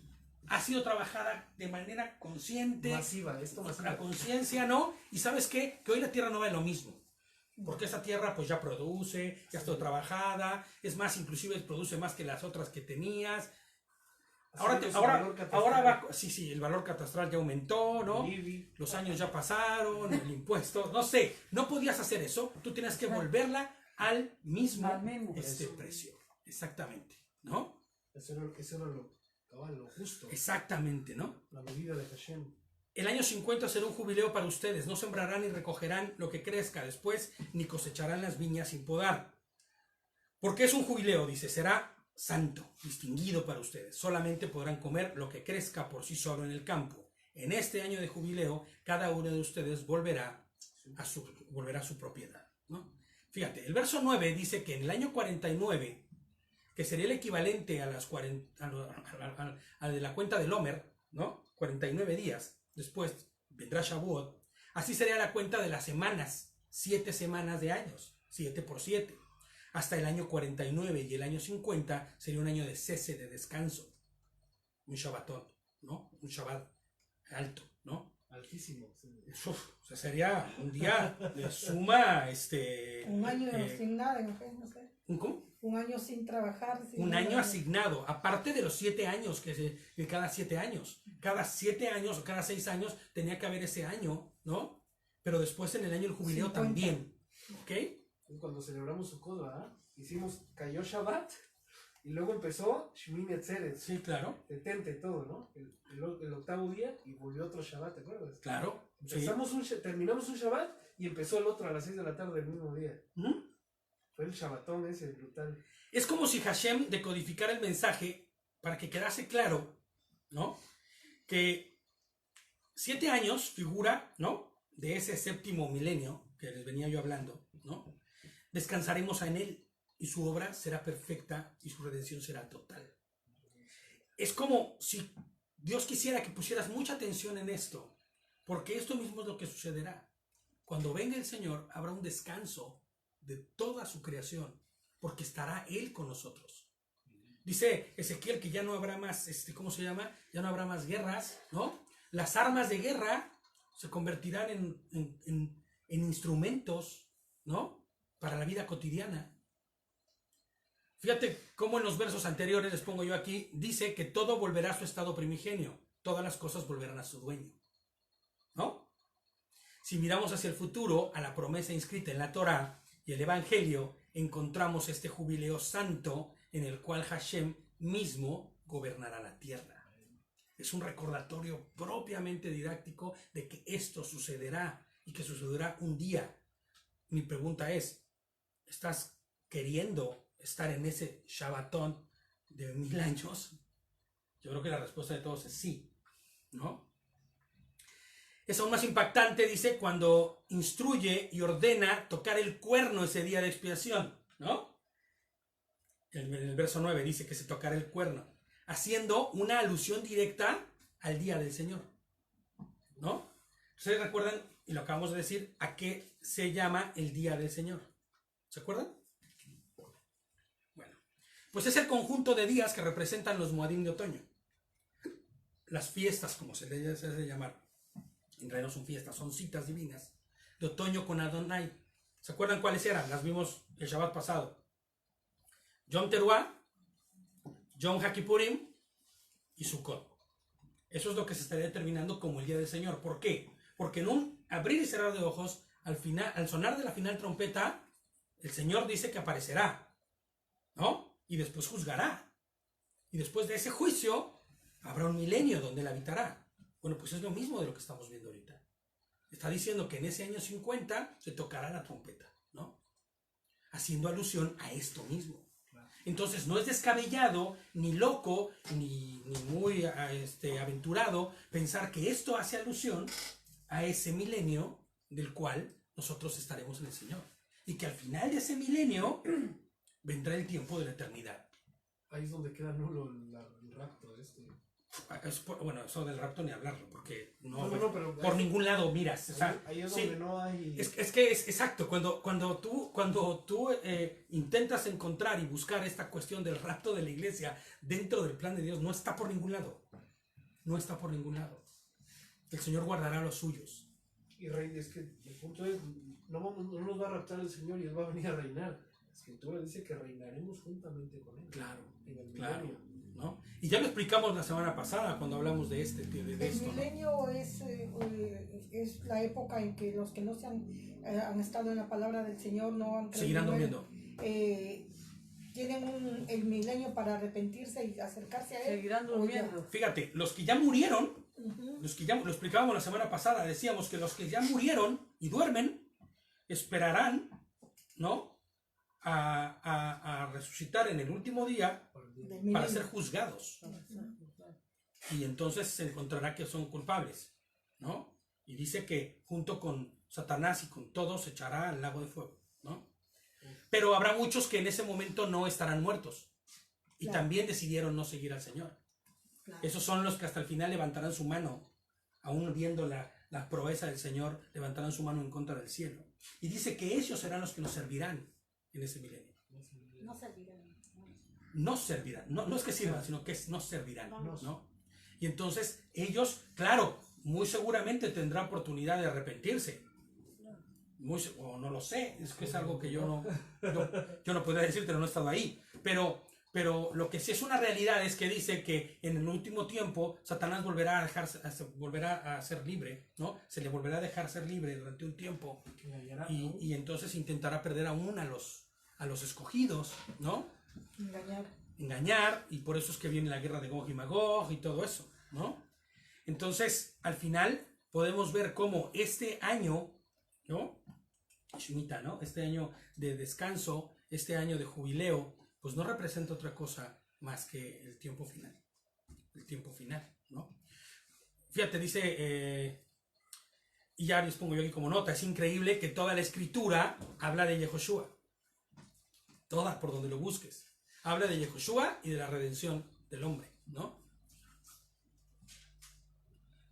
ha sido trabajada de manera consciente, masiva, esto masiva. la conciencia, ¿no? Y ¿sabes qué? Que hoy la tierra no vale lo mismo. Porque esa tierra pues ya produce, ya está trabajada, es más, inclusive produce más que las otras que tenías. Sí, el valor catastral ya aumentó, ¿no? Los años ya pasaron, el impuesto, no sé, no podías hacer eso, tú tenías que volverla al mismo precio. Exactamente, ¿no? Eso era lo justo. Exactamente, ¿no? La medida de Hashem. El año 50 será un jubileo para ustedes, no sembrarán ni recogerán lo que crezca después, ni cosecharán las viñas sin podar. Porque es un jubileo, dice, será santo, distinguido para ustedes. Solamente podrán comer lo que crezca por sí solo en el campo. En este año de jubileo, cada uno de ustedes volverá a su propiedad, ¿no? Fíjate, el verso 9 dice que en el año 49, que sería el equivalente a las a de la cuenta del Omer, ¿no? 49 días. Después vendrá Shavuot. Así sería la cuenta de las semanas. 7 semanas de años. 7 por 7. hasta el año 49, y el año 50 sería un año de cese, de descanso. Un Shabbatón, ¿no? Un Shabbat alto, ¿no? Altísimo. Sí. O sea, sería un día de suma, Un año sin nada, no sé. ¿cómo? Un año sin trabajar. Un año asignado, aparte de los 7 años, que cada 7 años. Cada 7 años o cada 6 años tenía que haber ese año, ¿no? Pero después en el año del jubileo 50. también, ¿ok? Cuando celebramos Sukkot, ¿verdad? Cayó Shabbat y luego empezó Shmini Atzeret. Sí, claro, Detente todo, ¿no? El octavo día y volvió otro Shabbat, ¿te acuerdas? claro. Sí. Terminamos un Shabbat y empezó el otro a las 6 de la tarde del mismo día. ¿Mm? Fue el Shabbatón ese, brutal. Es como si Hashem decodificara el mensaje para que quedase claro, ¿no? Que 7 años figura, ¿no? De ese séptimo milenio que les venía yo hablando, ¿no? Descansaremos en él y su obra será perfecta y su redención será total. Es como si Dios quisiera que pusieras mucha atención en esto, porque esto mismo es lo que sucederá. Cuando venga el Señor, habrá un descanso de toda su creación, porque estará Él con nosotros. Dice Ezequiel que ya no habrá más, ¿cómo se llama? Ya no habrá más guerras, ¿no? Las armas de guerra se convertirán en instrumentos, ¿no? Para la vida cotidiana. Fíjate cómo en los versos anteriores, les pongo yo aquí, dice que todo volverá a su estado primigenio, todas las cosas volverán a su dueño, ¿no? Si miramos hacia el futuro, a la promesa inscrita en la Torá y el Evangelio, encontramos este jubileo santo en el cual Hashem mismo gobernará la tierra. Es un recordatorio propiamente didáctico de que esto sucederá y que sucederá un día. Mi pregunta es, ¿estás queriendo estar en ese Shabbatón de 1000 años? Yo creo que la respuesta de todos es sí, ¿no? Es aún más impactante, dice, cuando instruye y ordena tocar el cuerno ese día de expiación, ¿no? En el verso 9 dice que se tocará el cuerno, haciendo una alusión directa al día del Señor, ¿no? ¿Ustedes recuerdan, y lo acabamos de decir, a qué se llama el día del Señor? ¿Se acuerdan? Bueno, pues es el conjunto de días que representan los Moadim de otoño. Las fiestas, como se les hace llamar. En realidad no son fiestas, son citas divinas de otoño con Adonai. ¿Se acuerdan cuáles eran? Las vimos el Shabbat pasado. Yom Teruah, Yom HaKippurim y Sukkot. Eso es lo que se estaría determinando como el día del Señor. ¿Por qué? Porque en un abrir y cerrar de ojos, al sonar de la final trompeta, el Señor dice que aparecerá, ¿no? Y después juzgará. Y después de ese juicio, habrá un milenio donde Él habitará. Bueno, pues es lo mismo de lo que estamos viendo ahorita. Está diciendo que en ese año 50 se tocará la trompeta, ¿no? Haciendo alusión a esto mismo. Entonces no es descabellado, ni loco, ni muy aventurado pensar que esto hace alusión a ese milenio del cual nosotros estaremos en el Señor. Y que al final de ese milenio vendrá el tiempo de la eternidad. Ahí es donde queda nulo el rapto. Bueno, eso del rapto ni hablarlo, porque pero por ningún lado miras. O sea, ahí es sí, donde no hay... es que es exacto, cuando tú intentas encontrar y buscar esta cuestión del rapto de la iglesia dentro del plan de Dios, no está por ningún lado. No está por ningún lado. El Señor guardará a los suyos. Y rey, es que el punto es, no nos va a raptar el Señor y Él va a venir a reinar. La Escritura dice que reinaremos juntamente con Él. Claro, en el claro, milenio. ¿no? Y ya lo explicamos la semana pasada cuando hablamos de esto. El ¿No? milenio es la época en que los que no han estado en la palabra del Señor no han creído, Seguirán durmiendo. Tienen el milenio para arrepentirse y acercarse a Él. Seguirán durmiendo. Fíjate, los que ya murieron, Ujú. los que ya lo explicábamos la semana pasada, decíamos que los que ya murieron y duermen esperarán, ¿no? A resucitar en el último día Del para milenio. ser juzgados. Y entonces se encontrará que son culpables, ¿no? Y dice que junto con Satanás y con todos se echará al lago de fuego, ¿no? Pero habrá muchos que en ese momento no estarán muertos y Claro. también decidieron no seguir al Señor. Claro. Esos son los que hasta el final levantarán su mano, aún viendo la proeza del Señor, levantarán su mano en contra del cielo. Y dice que ellos serán los que nos servirán en ese milenio. No servirán. No servirán. No, no es que sirvan, sino que no servirán. No. ¿No? Y entonces ellos, claro, muy seguramente tendrán oportunidad de arrepentirse. O no lo sé, es que es algo que yo no podría decirte, no he estado ahí. Pero lo que sí es una realidad es que dice que en el último tiempo Satanás volverá a ser libre, ¿no? Se le volverá a dejar ser libre durante un tiempo. Y entonces intentará perder aún a los escogidos, ¿no? Engañar, y por eso es que viene la guerra de Gog y Magog y todo eso, ¿no? Entonces, al final, podemos ver cómo este año, ¿no? Shemitah, ¿no? Este año de descanso, este año de jubileo, pues no representa otra cosa más que el tiempo final. El tiempo final, ¿no? Fíjate, dice, y ya les pongo yo aquí como nota, es increíble que toda la escritura habla de Yehoshua. Toda, por donde lo busques. Habla de Yehoshua y de la redención del hombre, ¿no?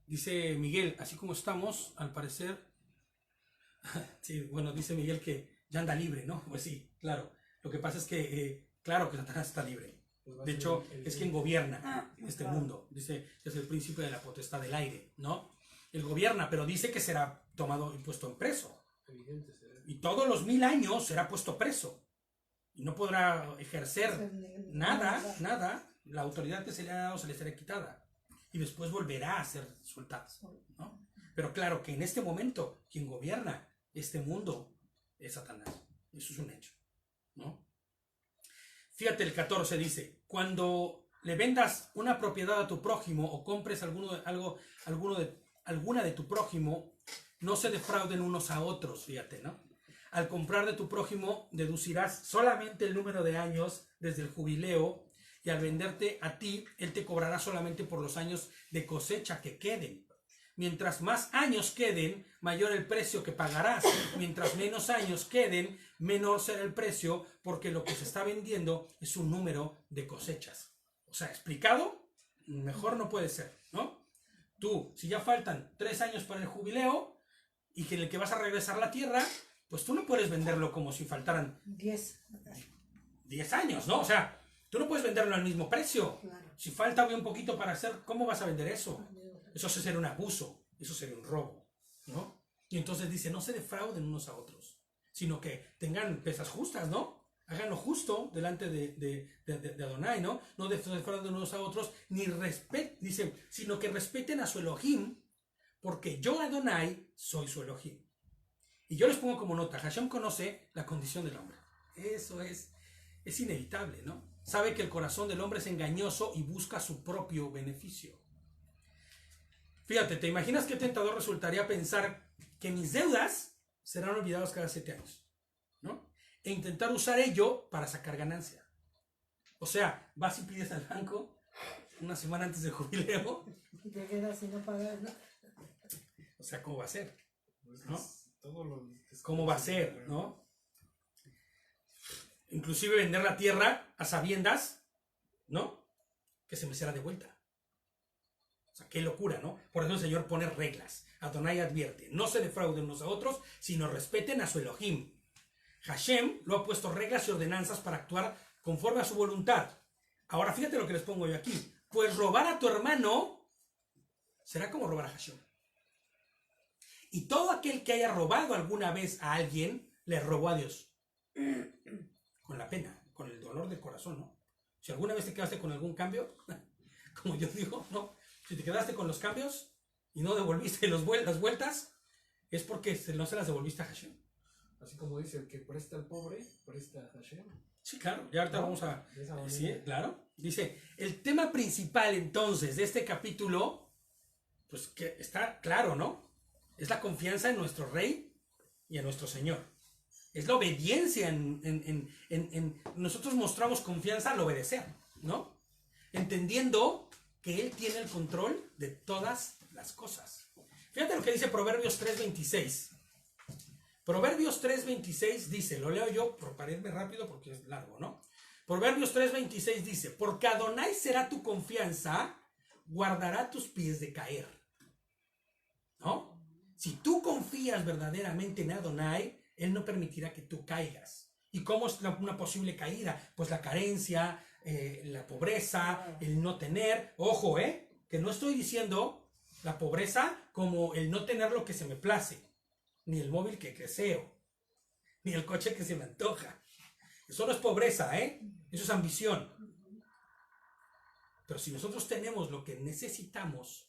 Dice Miguel, así como estamos, al parecer, sí, bueno, dice Miguel que ya anda libre, ¿no? Pues sí, claro. Lo que pasa es que, claro que Satanás está libre. De hecho, es quien gobierna este mundo. Dice, es el príncipe de la potestad del aire, ¿no? Él gobierna, pero dice que será tomado y puesto en preso. Y todos los 1000 años será puesto preso. Y no podrá ejercer nada. La autoridad que se le ha dado se le será quitada. Y después volverá a ser soltado, ¿no? Pero claro que en este momento, quien gobierna este mundo es Satanás. Eso es un hecho, ¿no? Fíjate, el 14 dice, cuando le vendas una propiedad a tu prójimo o compres alguna de tu prójimo, no se defrauden unos a otros, fíjate, ¿no? Al comprar de tu prójimo, deducirás solamente el número de años desde el jubileo, y al venderte a ti, él te cobrará solamente por los años de cosecha que queden. Mientras más años queden, mayor el precio que pagarás. Mientras menos años queden, menor será el precio, porque lo que se está vendiendo es un número de cosechas. O sea, explicado, mejor no puede ser, ¿no? Tú, si ya faltan 3 años para el jubileo y que en el que vas a regresar la tierra, pues tú no puedes venderlo como si faltaran 10 años, ¿no? O sea, tú no puedes venderlo al mismo precio. Claro. Si falta un poquito para hacer, ¿cómo vas a vender eso? Eso sería un abuso, eso sería un robo, ¿no? Y entonces dice, no se defrauden unos a otros, sino que tengan pesas justas, ¿no? Hagan lo justo delante de Adonai, ¿no? No defrauden unos a otros, dice, sino que respeten a su Elohim, porque yo, Adonai, soy su Elohim. Y yo les pongo como nota, Hashem conoce la condición del hombre. Eso es inevitable, ¿no? Sabe que el corazón del hombre es engañoso y busca su propio beneficio. Fíjate, ¿te imaginas qué tentador resultaría pensar que mis deudas serán olvidadas cada 7 años? ¿No? E intentar usar ello para sacar ganancia. O sea, vas y pides al banco una semana antes del jubileo. Y te quedas sin no pagar, ¿no? O sea, ¿cómo va a ser? ¿No? Todo ¿Cómo va a ser? ¿No? Inclusive vender la tierra a sabiendas, ¿no? Que se me será de vuelta. O sea, qué locura, ¿no? Por eso el Señor pone reglas. Adonai advierte, no se defrauden unos a otros, sino respeten a su Elohim. Hashem lo ha puesto reglas y ordenanzas para actuar conforme a su voluntad. Ahora fíjate lo que les pongo yo aquí. Pues robar a tu hermano será como robar a Hashem. Y todo aquel que haya robado alguna vez a alguien, le robó a Dios. Con la pena, con el dolor del corazón, ¿no? Si alguna vez te quedaste con algún cambio, como yo digo, ¿no? Si te quedaste con los cambios y no devolviste las vueltas, es porque no se las devolviste a Hashem. Así como dice, el que presta al pobre, presta a Hashem. Sí, claro, ya ahorita vamos a... De esa manera. Sí, claro. Dice, el tema principal entonces de este capítulo, pues que está claro, ¿no? Es la confianza en nuestro Rey y en nuestro Señor. Es la obediencia. Nosotros mostramos confianza al obedecer, ¿no? Entendiendo que Él tiene el control de todas las cosas. Fíjate lo que dice Proverbios 3:26. Proverbios 3:26 dice, lo leo yo para irme rápido porque es largo, ¿no? Proverbios 3:26 dice, porque Adonai será tu confianza, guardará tus pies de caer. ¿No? Si tú confías verdaderamente en Adonai, Él no permitirá que tú caigas. ¿Y cómo es una posible caída? Pues la carencia, la pobreza, el no tener. Ojo, que no estoy diciendo la pobreza como el no tener lo que se me place, ni el móvil que deseo, ni el coche que se me antoja. Eso no es pobreza, eso es ambición. Pero si nosotros tenemos lo que necesitamos,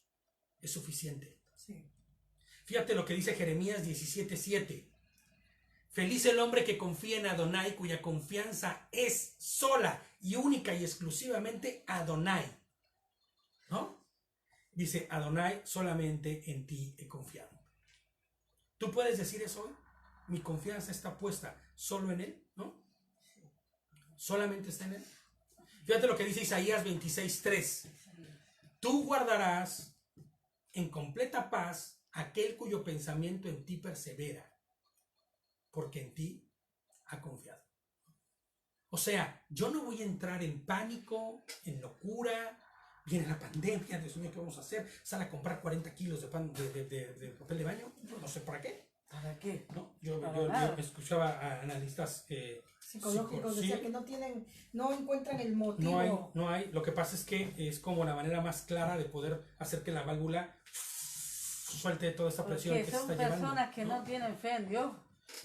es suficiente. Sí. Fíjate lo que dice Jeremías 17:7. Feliz el hombre que confía en Adonai, cuya confianza es sola y única y exclusivamente Adonai. ¿No? Dice, Adonai, solamente en ti he confiado. ¿Tú puedes decir eso hoy? Mi confianza está puesta solo en Él, ¿no? Solamente está en Él. Fíjate lo que dice Isaías 26:3. Tú guardarás en completa paz aquel cuyo pensamiento en ti persevera, porque en ti ha confiado. O sea, yo no voy a entrar en pánico, en locura. Viene la pandemia, Dios mío, ¿qué vamos a hacer? ¿Sale a comprar 40 kilos de papel de baño? No sé para qué. ¿Para qué? ¿No? Yo nada. escuchaba a analistas Psicológicos, sí. decía que no encuentran el motivo. No hay. Lo que pasa es que es como la manera más clara de poder hacer que la válvula suelte toda esta presión Porque que se son está llevando. personas que no tienen fe en Dios.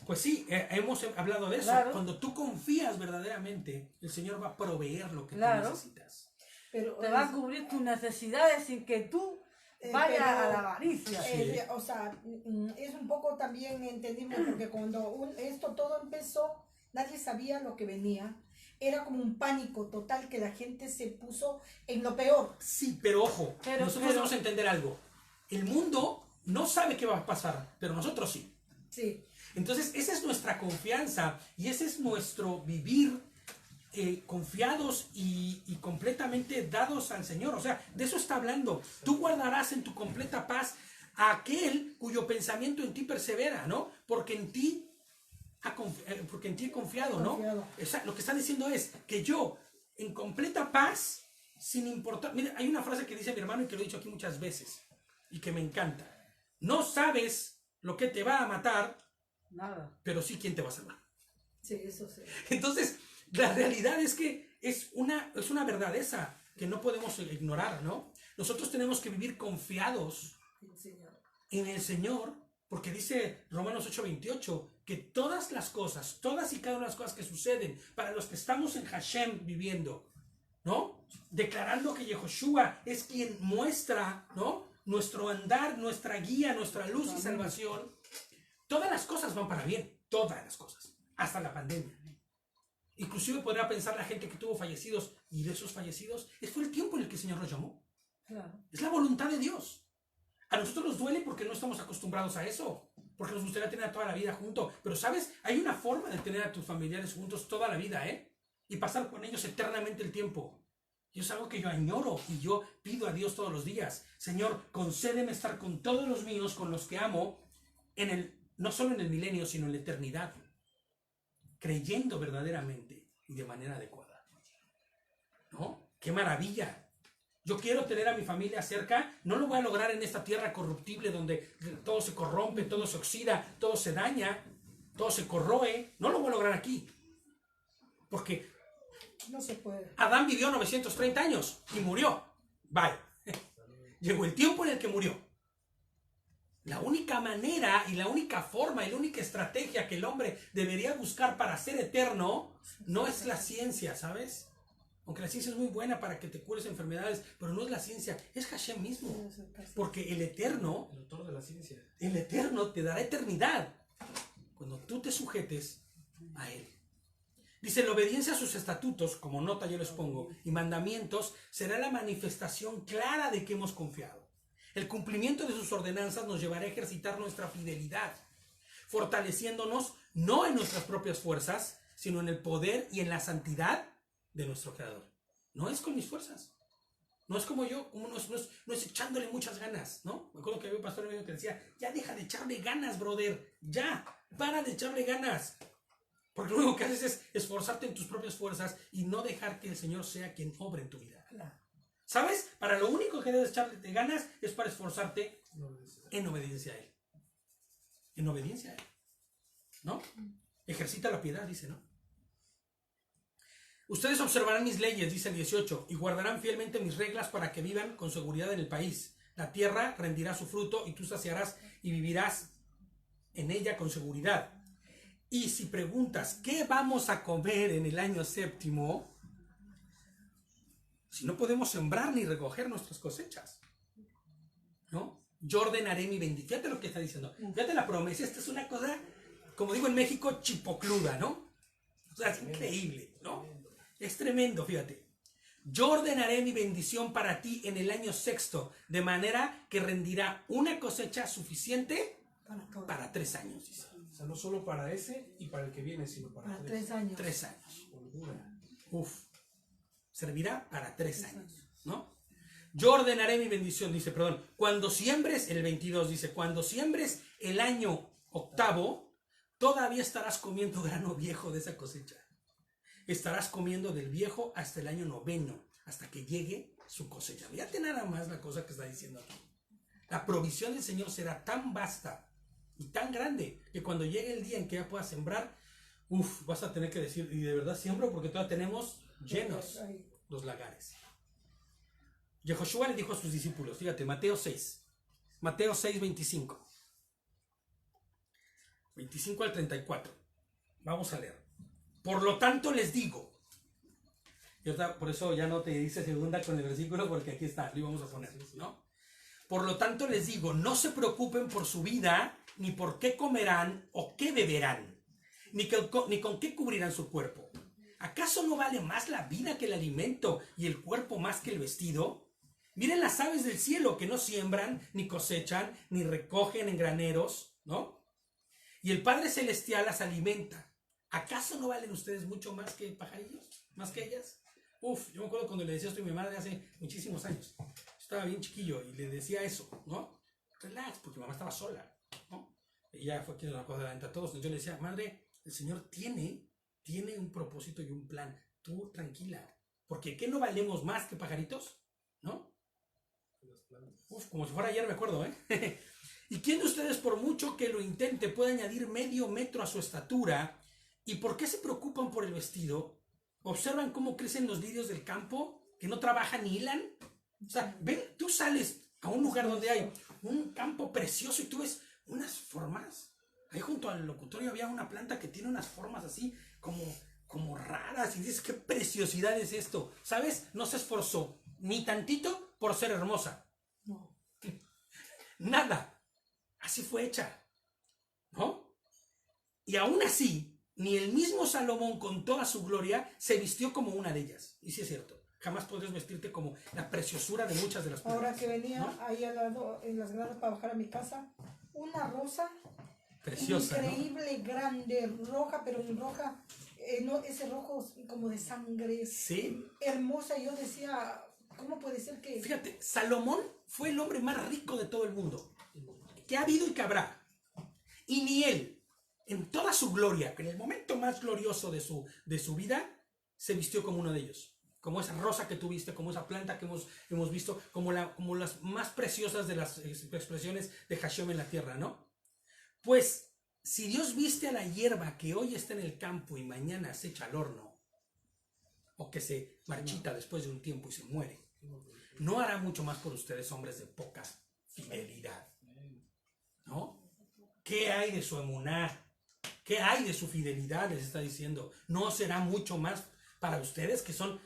Pues sí, hemos hablado de eso. Claro. Cuando tú confías verdaderamente, el Señor va a proveer lo que Claro. tú necesitas. Pero Te va a cubrir tus necesidades sin que tú vayas pero, a la avaricia. Sí. o sea, es un poco también entendible porque cuando esto todo empezó, nadie sabía lo que venía. Era como un pánico total que la gente se puso en lo peor. Sí, pero ojo, nosotros debemos entender algo. El mundo no sabe qué va a pasar, pero nosotros sí. Sí. Entonces, esa es nuestra confianza y ese es nuestro vivir confiados y completamente dados al Señor. O sea, de eso está hablando. Tú guardarás en tu completa paz a aquel cuyo pensamiento en ti persevera, ¿no? Porque en ti he confiado, ¿no? Lo que está diciendo es que yo, en completa paz, sin importar... Mira, hay una frase que dice mi hermano y que lo he dicho aquí muchas veces y que me encanta. No sabes lo que te va a matar, Nada. pero sí quién te va a salvar. Sí, eso sí. Entonces, la realidad es que es una verdad esa que no podemos ignorar, ¿no? Nosotros tenemos que vivir confiados en el Señor, porque dice Romanos 8:28 que todas las cosas, todas y cada una de las cosas que suceden para los que estamos en Hashem viviendo, ¿no? Declarando que Yehoshua es quien muestra, ¿no? Nuestro andar, nuestra guía, nuestra luz y salvación. Todas las cosas van para bien, todas las cosas, hasta la pandemia. Inclusive podrá pensar la gente que tuvo fallecidos y de esos fallecidos, fue el tiempo en el que el Señor los llamó. Claro. Es la voluntad de Dios. A nosotros nos duele porque no estamos acostumbrados a eso, porque nos gustaría tener toda la vida juntos. Pero ¿sabes? Hay una forma de tener a tus familiares juntos toda la vida, y pasar con ellos eternamente el tiempo. Y es algo que yo añoro y yo pido a Dios todos los días. Señor, concédeme estar con todos los míos, con los que amo, no solo en el milenio, sino en la eternidad, creyendo verdaderamente y de manera adecuada. ¿No? ¡Qué maravilla! Yo quiero tener a mi familia cerca. No lo voy a lograr en esta tierra corruptible donde todo se corrompe, todo se oxida, todo se daña, todo se corroe. No lo voy a lograr aquí. Porque no se puede. Adán vivió 930 años y murió. Bye. Llegó el tiempo en el que murió. La única manera y la única forma y la única estrategia que el hombre debería buscar para ser eterno no es la ciencia, ¿sabes? Aunque la ciencia es muy buena para que te cures enfermedades, pero no es la ciencia, es Hashem mismo. Porque el eterno, el autor de la ciencia, el eterno te dará eternidad cuando tú te sujetes a él. Dice, la obediencia a sus estatutos, como nota yo les pongo, y mandamientos, será la manifestación clara de que hemos confiado. El cumplimiento de sus ordenanzas nos llevará a ejercitar nuestra fidelidad, fortaleciéndonos no en nuestras propias fuerzas, sino en el poder y en la santidad de nuestro Creador. No es con mis fuerzas. No es como yo, no es echándole muchas ganas, ¿no? Me acuerdo que había un pastor amigo que decía, ya deja de echarle ganas, brother. Ya, para de echarle ganas. Porque lo único que haces es esforzarte en tus propias fuerzas y no dejar que el Señor sea quien obre en tu vida. ¿Sabes? Para lo único que debes echarle ganas es para esforzarte en obediencia a Él. En obediencia a Él. ¿No? Ejercita la piedad, dice, ¿no? Ustedes observarán mis leyes, dice el 18, y guardarán fielmente mis reglas para que vivan con seguridad en el país. La tierra rendirá su fruto y tú saciarás y vivirás en ella con seguridad. Y si preguntas, ¿qué vamos a comer en el año séptimo? Si no podemos sembrar ni recoger nuestras cosechas, ¿no? Yo ordenaré mi bendición. Fíjate lo que está diciendo. Fíjate la promesa. Esta es una cosa, como digo en México, chipocluda, ¿no? O sea, es increíble, ¿no? Es tremendo, fíjate. Yo ordenaré mi bendición para ti en el año sexto, de manera que rendirá una cosecha suficiente para 3 años, dice. O sea, no solo para ese y para el que viene, sino para 3 años. 3 años. Holgura. Uf. Servirá para 3 años, ¿no? Yo ordenaré mi bendición, dice, perdón. Cuando siembres, el 22 dice, cuando siembres el año octavo, todavía estarás comiendo grano viejo de esa cosecha. Estarás comiendo del viejo hasta el año noveno, hasta que llegue su cosecha. Fíjate nada más la cosa que está diciendo aquí. La provisión del Señor será tan vasta y tan grande que cuando llegue el día en que ya puedas sembrar, vas a tener que decir, y de verdad siembro porque todavía tenemos llenos los lagares. Yehoshua le dijo a sus discípulos, fíjate, Mateo 6, 25 al 34. Vamos a leer. Por lo tanto les digo, y por eso ya no te dice segunda con el versículo, porque aquí está, lo íbamos a poner, ¿no? Por lo tanto les digo, no se preocupen por su vida, ni por qué comerán o qué beberán, ni con qué cubrirán su cuerpo. ¿Acaso no vale más la vida que el alimento y el cuerpo más que el vestido? Miren las aves del cielo que no siembran, ni cosechan, ni recogen en graneros, ¿no? Y el Padre Celestial las alimenta. ¿Acaso no valen ustedes mucho más que pajarillos? ¿Más que ellas? Yo me acuerdo cuando le decía esto a mi madre hace muchísimos años. Yo estaba bien chiquillo y le decía eso, ¿no? Relax, porque mi mamá estaba sola, ¿no? Ella fue quien nos acordó de a todos. Yo le decía, madre, el Señor tiene un propósito y un plan. Tú tranquila. Porque ¿qué no valemos más que pajaritos? ¿No? Como si fuera ayer, me acuerdo, ¿eh? ¿Y quién de ustedes, por mucho que lo intente, puede añadir medio metro a su estatura? ¿Y por qué se preocupan por el vestido? ¿Observan cómo crecen los lirios del campo? ¿Que no trabajan ni hilan? O sea, ven, tú sales a un lugar donde hay un campo precioso y tú ves unas formas. Ahí junto al locutorio había una planta que tiene unas formas así como raras y dices, ¿qué preciosidad es esto? ¿Sabes? No se esforzó ni tantito por ser hermosa. No. Nada. Así fue hecha. ¿No? Y aún así, ni el mismo Salomón con toda su gloria se vistió como una de ellas. Y sí es cierto. Jamás podrías vestirte como la preciosura de muchas de las personas. Ahora que venía, ¿no? ahí al lado, en las gradas para bajar a mi casa, una rosa Preciosa, increíble, ¿no? Grande, roja, pero en roja, no, ese rojo como de sangre. Sí. Hermosa. Yo decía, ¿cómo puede ser que...? Fíjate, Salomón fue el hombre más rico de todo el mundo, que ha habido y que habrá. Y ni él, en toda su gloria, en el momento más glorioso de su vida, se vistió como uno de ellos. Como esa rosa que tuviste, como esa planta que hemos visto, como las más preciosas de las expresiones de Hashem en la tierra, ¿no? Pues, si Dios viste a la hierba que hoy está en el campo y mañana se echa al horno, o que se marchita después de un tiempo y se muere, ¿no hará mucho más por ustedes, hombres de poca fidelidad? ¿No? ¿Qué hay de su emuná? ¿Qué hay de su fidelidad? Les está diciendo. ¿No será mucho más para ustedes que son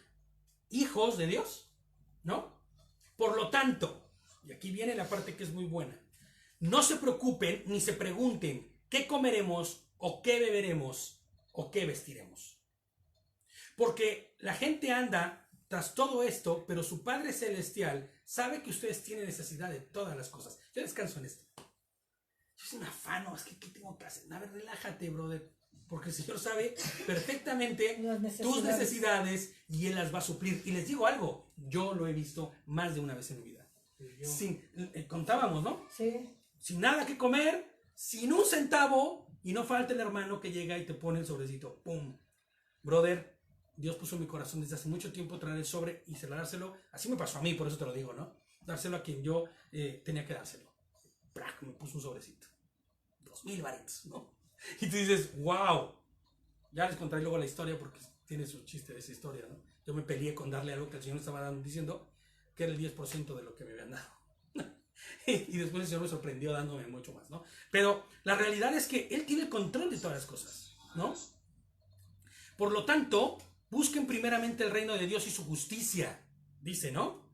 hijos de Dios? ¿No? Por lo tanto, y aquí viene la parte que es muy buena, no se preocupen ni se pregunten qué comeremos o qué beberemos o qué vestiremos. Porque la gente anda tras todo esto, pero su Padre Celestial sabe que ustedes tienen necesidad de todas las cosas. Yo descanso en esto. Yo soy un afano, es que ¿qué tengo que hacer? A ver, relájate, brother. Porque el Señor sabe perfectamente tus necesidades y Él las va a suplir. Y les digo algo, yo lo he visto más de una vez en mi vida. Contábamos, ¿no? Sí. Sin nada que comer, sin un centavo, y no falta el hermano que llega y te pone el sobrecito. ¡Pum! Brother, Dios puso en mi corazón desde hace mucho tiempo traer el sobre y dárselo. Así me pasó a mí, por eso te lo digo, ¿no? Dárselo a quien yo tenía que dárselo. ¡Prac! Me puso un sobrecito. 2,000 varitos, ¿no? Y tú dices, wow. Ya les contaré luego la historia porque tiene su chiste de esa historia, ¿no? Yo me peleé con darle algo que el Señor estaba diciendo que era el 10% de lo que me habían dado. Y después el Señor me sorprendió dándome mucho más, ¿no? Pero la realidad es que Él tiene el control de todas las cosas, ¿no? Por lo tanto, busquen primeramente el reino de Dios y su justicia, dice, ¿no?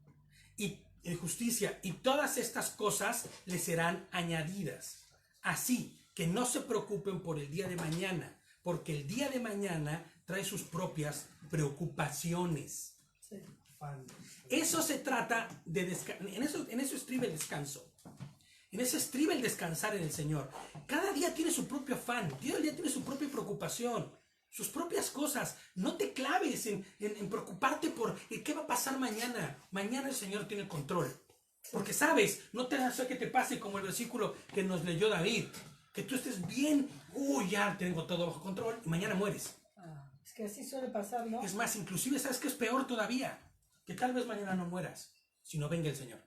Y justicia, y todas estas cosas les serán añadidas. Así que no se preocupen por el día de mañana, porque el día de mañana trae sus propias preocupaciones. Sí. Eso se trata de en eso estriba el descanso. En eso estriba el descansar en el Señor. Cada día tiene su propio afán, cada día tiene su propia preocupación, sus propias cosas. No te claves en preocuparte por qué va a pasar mañana. Mañana el Señor tiene el control. Porque sabes, no te hace que te pase como el versículo que nos leyó David. Que tú estés bien, ya tengo todo bajo control, y mañana mueres. Es que así suele pasar, ¿no? Es más, inclusive, ¿sabes qué es peor todavía? Que tal vez mañana no mueras, sino venga el Señor.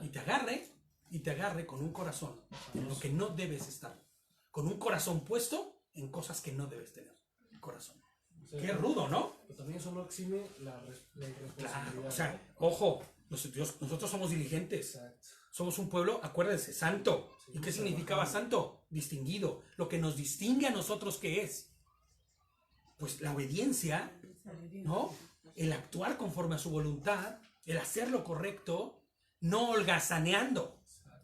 Y te agarre con un corazón en lo que no debes estar. Con un corazón puesto en cosas que no debes tener. Corazón. O sea, Qué rudo, ¿no? Pero también eso no exime la irresponsabilidad. Claro, o sea, ojo, nosotros somos diligentes. Exacto. Somos un pueblo, acuérdense, santo. Sí, ¿Y qué significaba santo? Distinguido. Lo que nos distingue a nosotros, ¿qué es? Pues la obediencia, ¿no? El actuar conforme a su voluntad, el hacer lo correcto, no holgazaneando.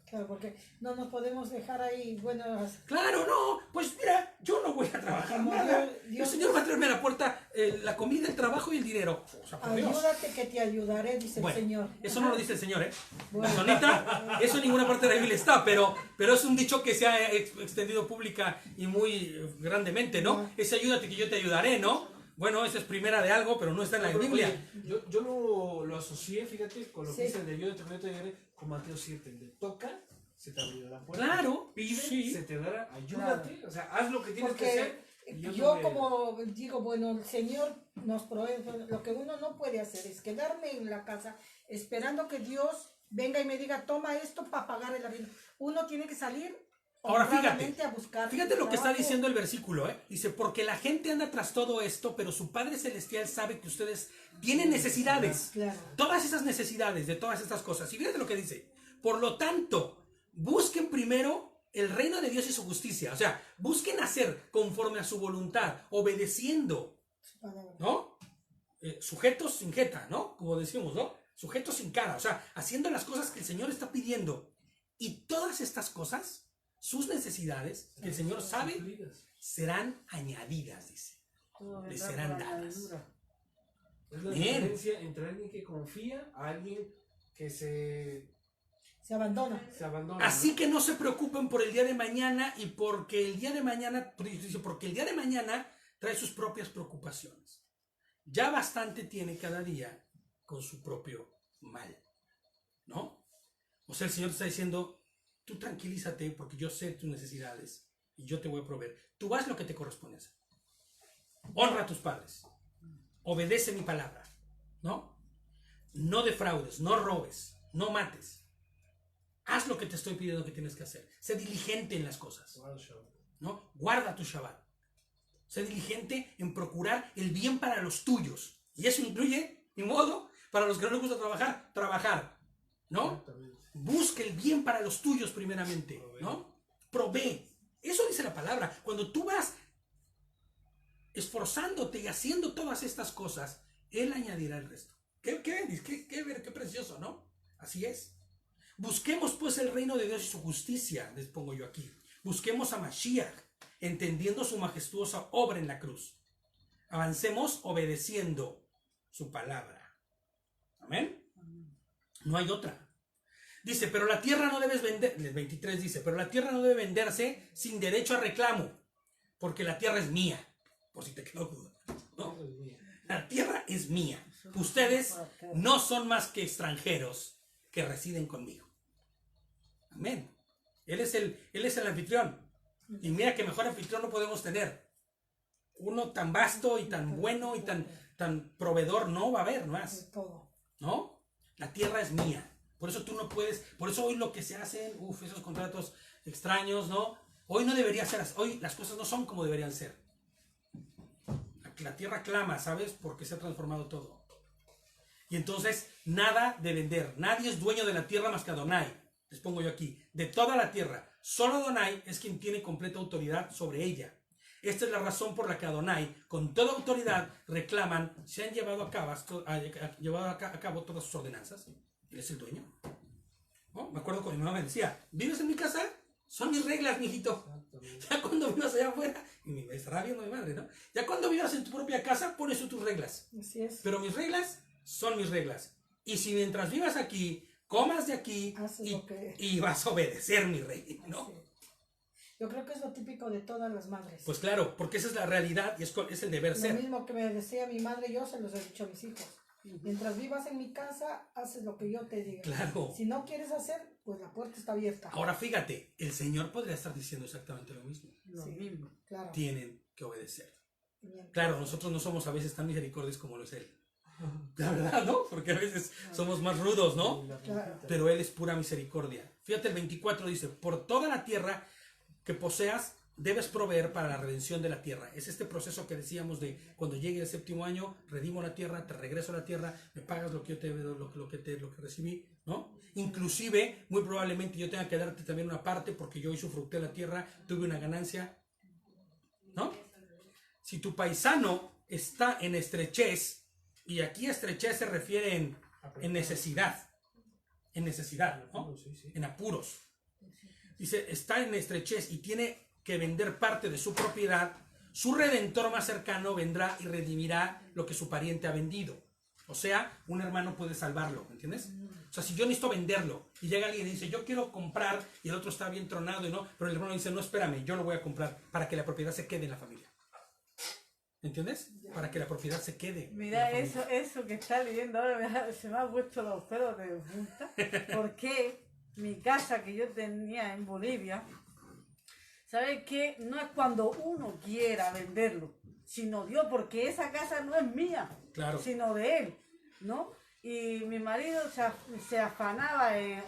Claro, porque no nos podemos dejar ahí, bueno, Claro, no, pues mira, yo no voy a trabajar Como nada. Dios- El Señor va a traerme a la puerta la comida, el trabajo y el dinero. O sea, por Dios. ayúdate que te ayudaré, dice Bueno, el Señor. eso no lo dice el Señor, ¿eh? Bueno. Sonita, eso en ninguna parte de la Biblia está, pero es un dicho que se ha extendido pública y muy grandemente, ¿no? Ajá. Ese ayúdate que yo te ayudaré, ¿no? Bueno, esa es primera de algo, pero no está en la Pero, Biblia. oye, yo lo asocié, fíjate, con lo que Sí. dice el de yo te ayudaré, con Mateo 7, el de toca, se te abrirá la puerta. Claro, Pide, sí. se te dará, ayúdate, o sea, haz lo que tienes que Porque hacer. y yo te- como digo, bueno, el Señor nos provee, lo que uno no puede hacer es quedarme en la casa esperando que Dios venga y me diga, toma esto para pagar el arriendo. Uno tiene que salir Ahora honradamente a buscar Fíjate lo que está trabajo. diciendo el versículo, ¿eh? Dice, porque la gente anda tras todo esto, pero su Padre Celestial sabe que ustedes tienen necesidades. Claro. Todas esas necesidades de todas estas cosas. Y fíjate lo que dice. Por lo tanto, busquen primero el reino de Dios y su justicia. O sea, busquen hacer conforme a su voluntad, obedeciendo, Su palabra. ¿no? Sujetos sin jeta, ¿no? Como decimos, ¿no? Sujetos sin cara. O sea, haciendo las cosas que el Señor está pidiendo. Y todas estas cosas, sus necesidades, que el Señor sabe, Suplidas. serán añadidas, dice. Todo Les vendrá serán por dadas. añadidura. Es la Bien. diferencia entre alguien que confía a alguien que se abandona. abandona. Así que no se preocupen por el día de mañana y porque el día de mañana, dice, porque el día de mañana trae sus propias preocupaciones. Ya bastante tiene cada día con su propio mal, ¿no? O sea, el Señor te está diciendo, tú tranquilízate porque yo sé tus necesidades y yo te voy a proveer. Tú haz lo que te corresponde hacer. Honra a tus padres. Obedece mi palabra, ¿no? No defraudes, no robes, no mates. Haz lo que te estoy pidiendo que tienes que hacer. Sé diligente en las cosas, ¿no? Guarda tu Shabbat. Sé diligente en procurar el bien para los tuyos. Y eso incluye, ni modo, para los que no les gusta trabajar, ¿no? Exactamente. Busca el bien para los tuyos primeramente, ¿no? Provee. Eso dice la palabra. Cuando tú vas esforzándote y haciendo todas estas cosas, Él añadirá el resto. Qué precioso, ¿no? Así es. Busquemos pues el reino de Dios y su justicia, les pongo yo aquí. Busquemos a Mashiach, entendiendo su majestuosa obra en la cruz. Avancemos obedeciendo su palabra. Amén. No hay otra. Dice, pero la tierra no debes vender, el 23 dice, pero la tierra no debe venderse sin derecho a reclamo, porque la tierra es mía, por si te quedó duda, ¿no? La tierra es mía. Ustedes no son más que extranjeros que residen conmigo. Amén. Él es el anfitrión. Y mira que mejor anfitrión no podemos tener. Uno tan vasto y tan bueno y tan proveedor no va a haber más. Todo. ¿No? La tierra es mía. Por eso tú no puedes, por eso hoy lo que se hacen, esos contratos extraños, ¿no? Hoy no debería ser así. Hoy las cosas no son como deberían ser. la tierra clama, ¿sabes? Porque se ha transformado todo. Y entonces, nada de vender. Nadie es dueño de la tierra más que Adonai. Les pongo yo aquí. De toda la tierra. Solo Adonai es quien tiene completa autoridad sobre ella. Esta es la razón por la que Adonai, con toda autoridad, reclaman, se han llevado a cabo todas sus ordenanzas. Él es el dueño. ¿No? Me acuerdo cuando mi mamá me decía, ¿vives en mi casa? Son mis reglas, mijito. Ya cuando vivas allá afuera, y me estará viendo mi madre, ¿no? Ya cuando vivas en tu propia casa, pones tú tus reglas. Así es. Pero mis reglas son mis reglas. Y si mientras vivas aquí, comas de aquí y vas a obedecer mi rey, ¿no? Sí. Yo creo que es lo típico de todas las madres. Pues claro, porque esa es la realidad y es el deber Lo ser. mismo que me decía mi madre, yo se los he dicho a mis hijos. Mientras vivas en mi casa, haces lo que yo te diga. Claro. Si no quieres hacer, pues la puerta está abierta. Ahora fíjate, el Señor podría estar diciendo exactamente lo mismo. Lo mismo. Claro. Tienen que obedecer. Bien. Claro, nosotros no somos a veces tan misericordios como lo es Él. La verdad, ¿no? Porque a veces somos más rudos, ¿no? Claro. Pero Él es pura misericordia. Fíjate, el 24 dice, por toda la tierra que poseas, debes proveer para la redención de la tierra. Es este proceso que decíamos de cuando llegue el séptimo año, redimo la tierra, te regreso a la tierra, me pagas lo que yo te lo que recibí, ¿no? Inclusive, muy probablemente yo tenga que darte también una parte porque yo usufructé la tierra, tuve una ganancia, ¿no? Si tu paisano está en estrechez, y aquí estrechez se refiere en necesidad, ¿no? En apuros. Dice, está en estrechez y tiene que vender parte de su propiedad, su redentor más cercano vendrá y redimirá lo que su pariente ha vendido. O sea, un hermano puede salvarlo, ¿entiendes? O sea, si yo necesito venderlo y llega alguien y dice, yo quiero comprar, y el otro está bien tronado, y no, pero el hermano dice, no, espérame, yo lo voy a comprar para que la propiedad se quede en la familia. ¿Entiendes? Para que la propiedad se quede. Mira, eso que está leyendo ahora se me ha puesto los pelos de punta. Porque mi casa que yo tenía en Bolivia, ¿sabes qué? No es cuando uno quiera venderlo, sino Dios, porque esa casa no es mía, Claro. sino de él, ¿no? Y mi marido se afanaba en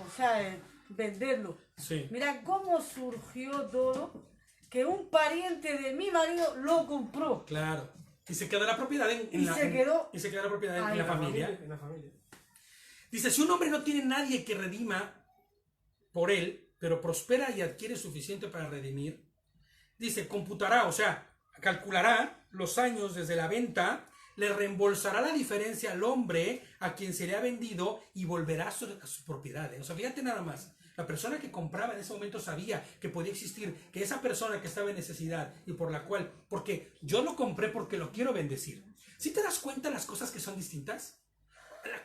venderlo. Sí. Mira cómo surgió todo, que un pariente de mi marido lo compró. Claro. Y se queda la propiedad Y se quedó la propiedad en ahí. la familia. En la familia. Dice, si un hombre no tiene nadie que redima por él, pero prospera y adquiere suficiente para redimir, dice, computará, o sea, calculará los años desde la venta, le reembolsará la diferencia al hombre a quien se le ha vendido y volverá a su propiedad. O sea, fíjate nada más. La persona que compraba en ese momento sabía que podía existir, que esa persona que estaba en necesidad y por la cual, porque yo lo compré porque lo quiero bendecir. ¿Sí te das cuenta las cosas que son distintas?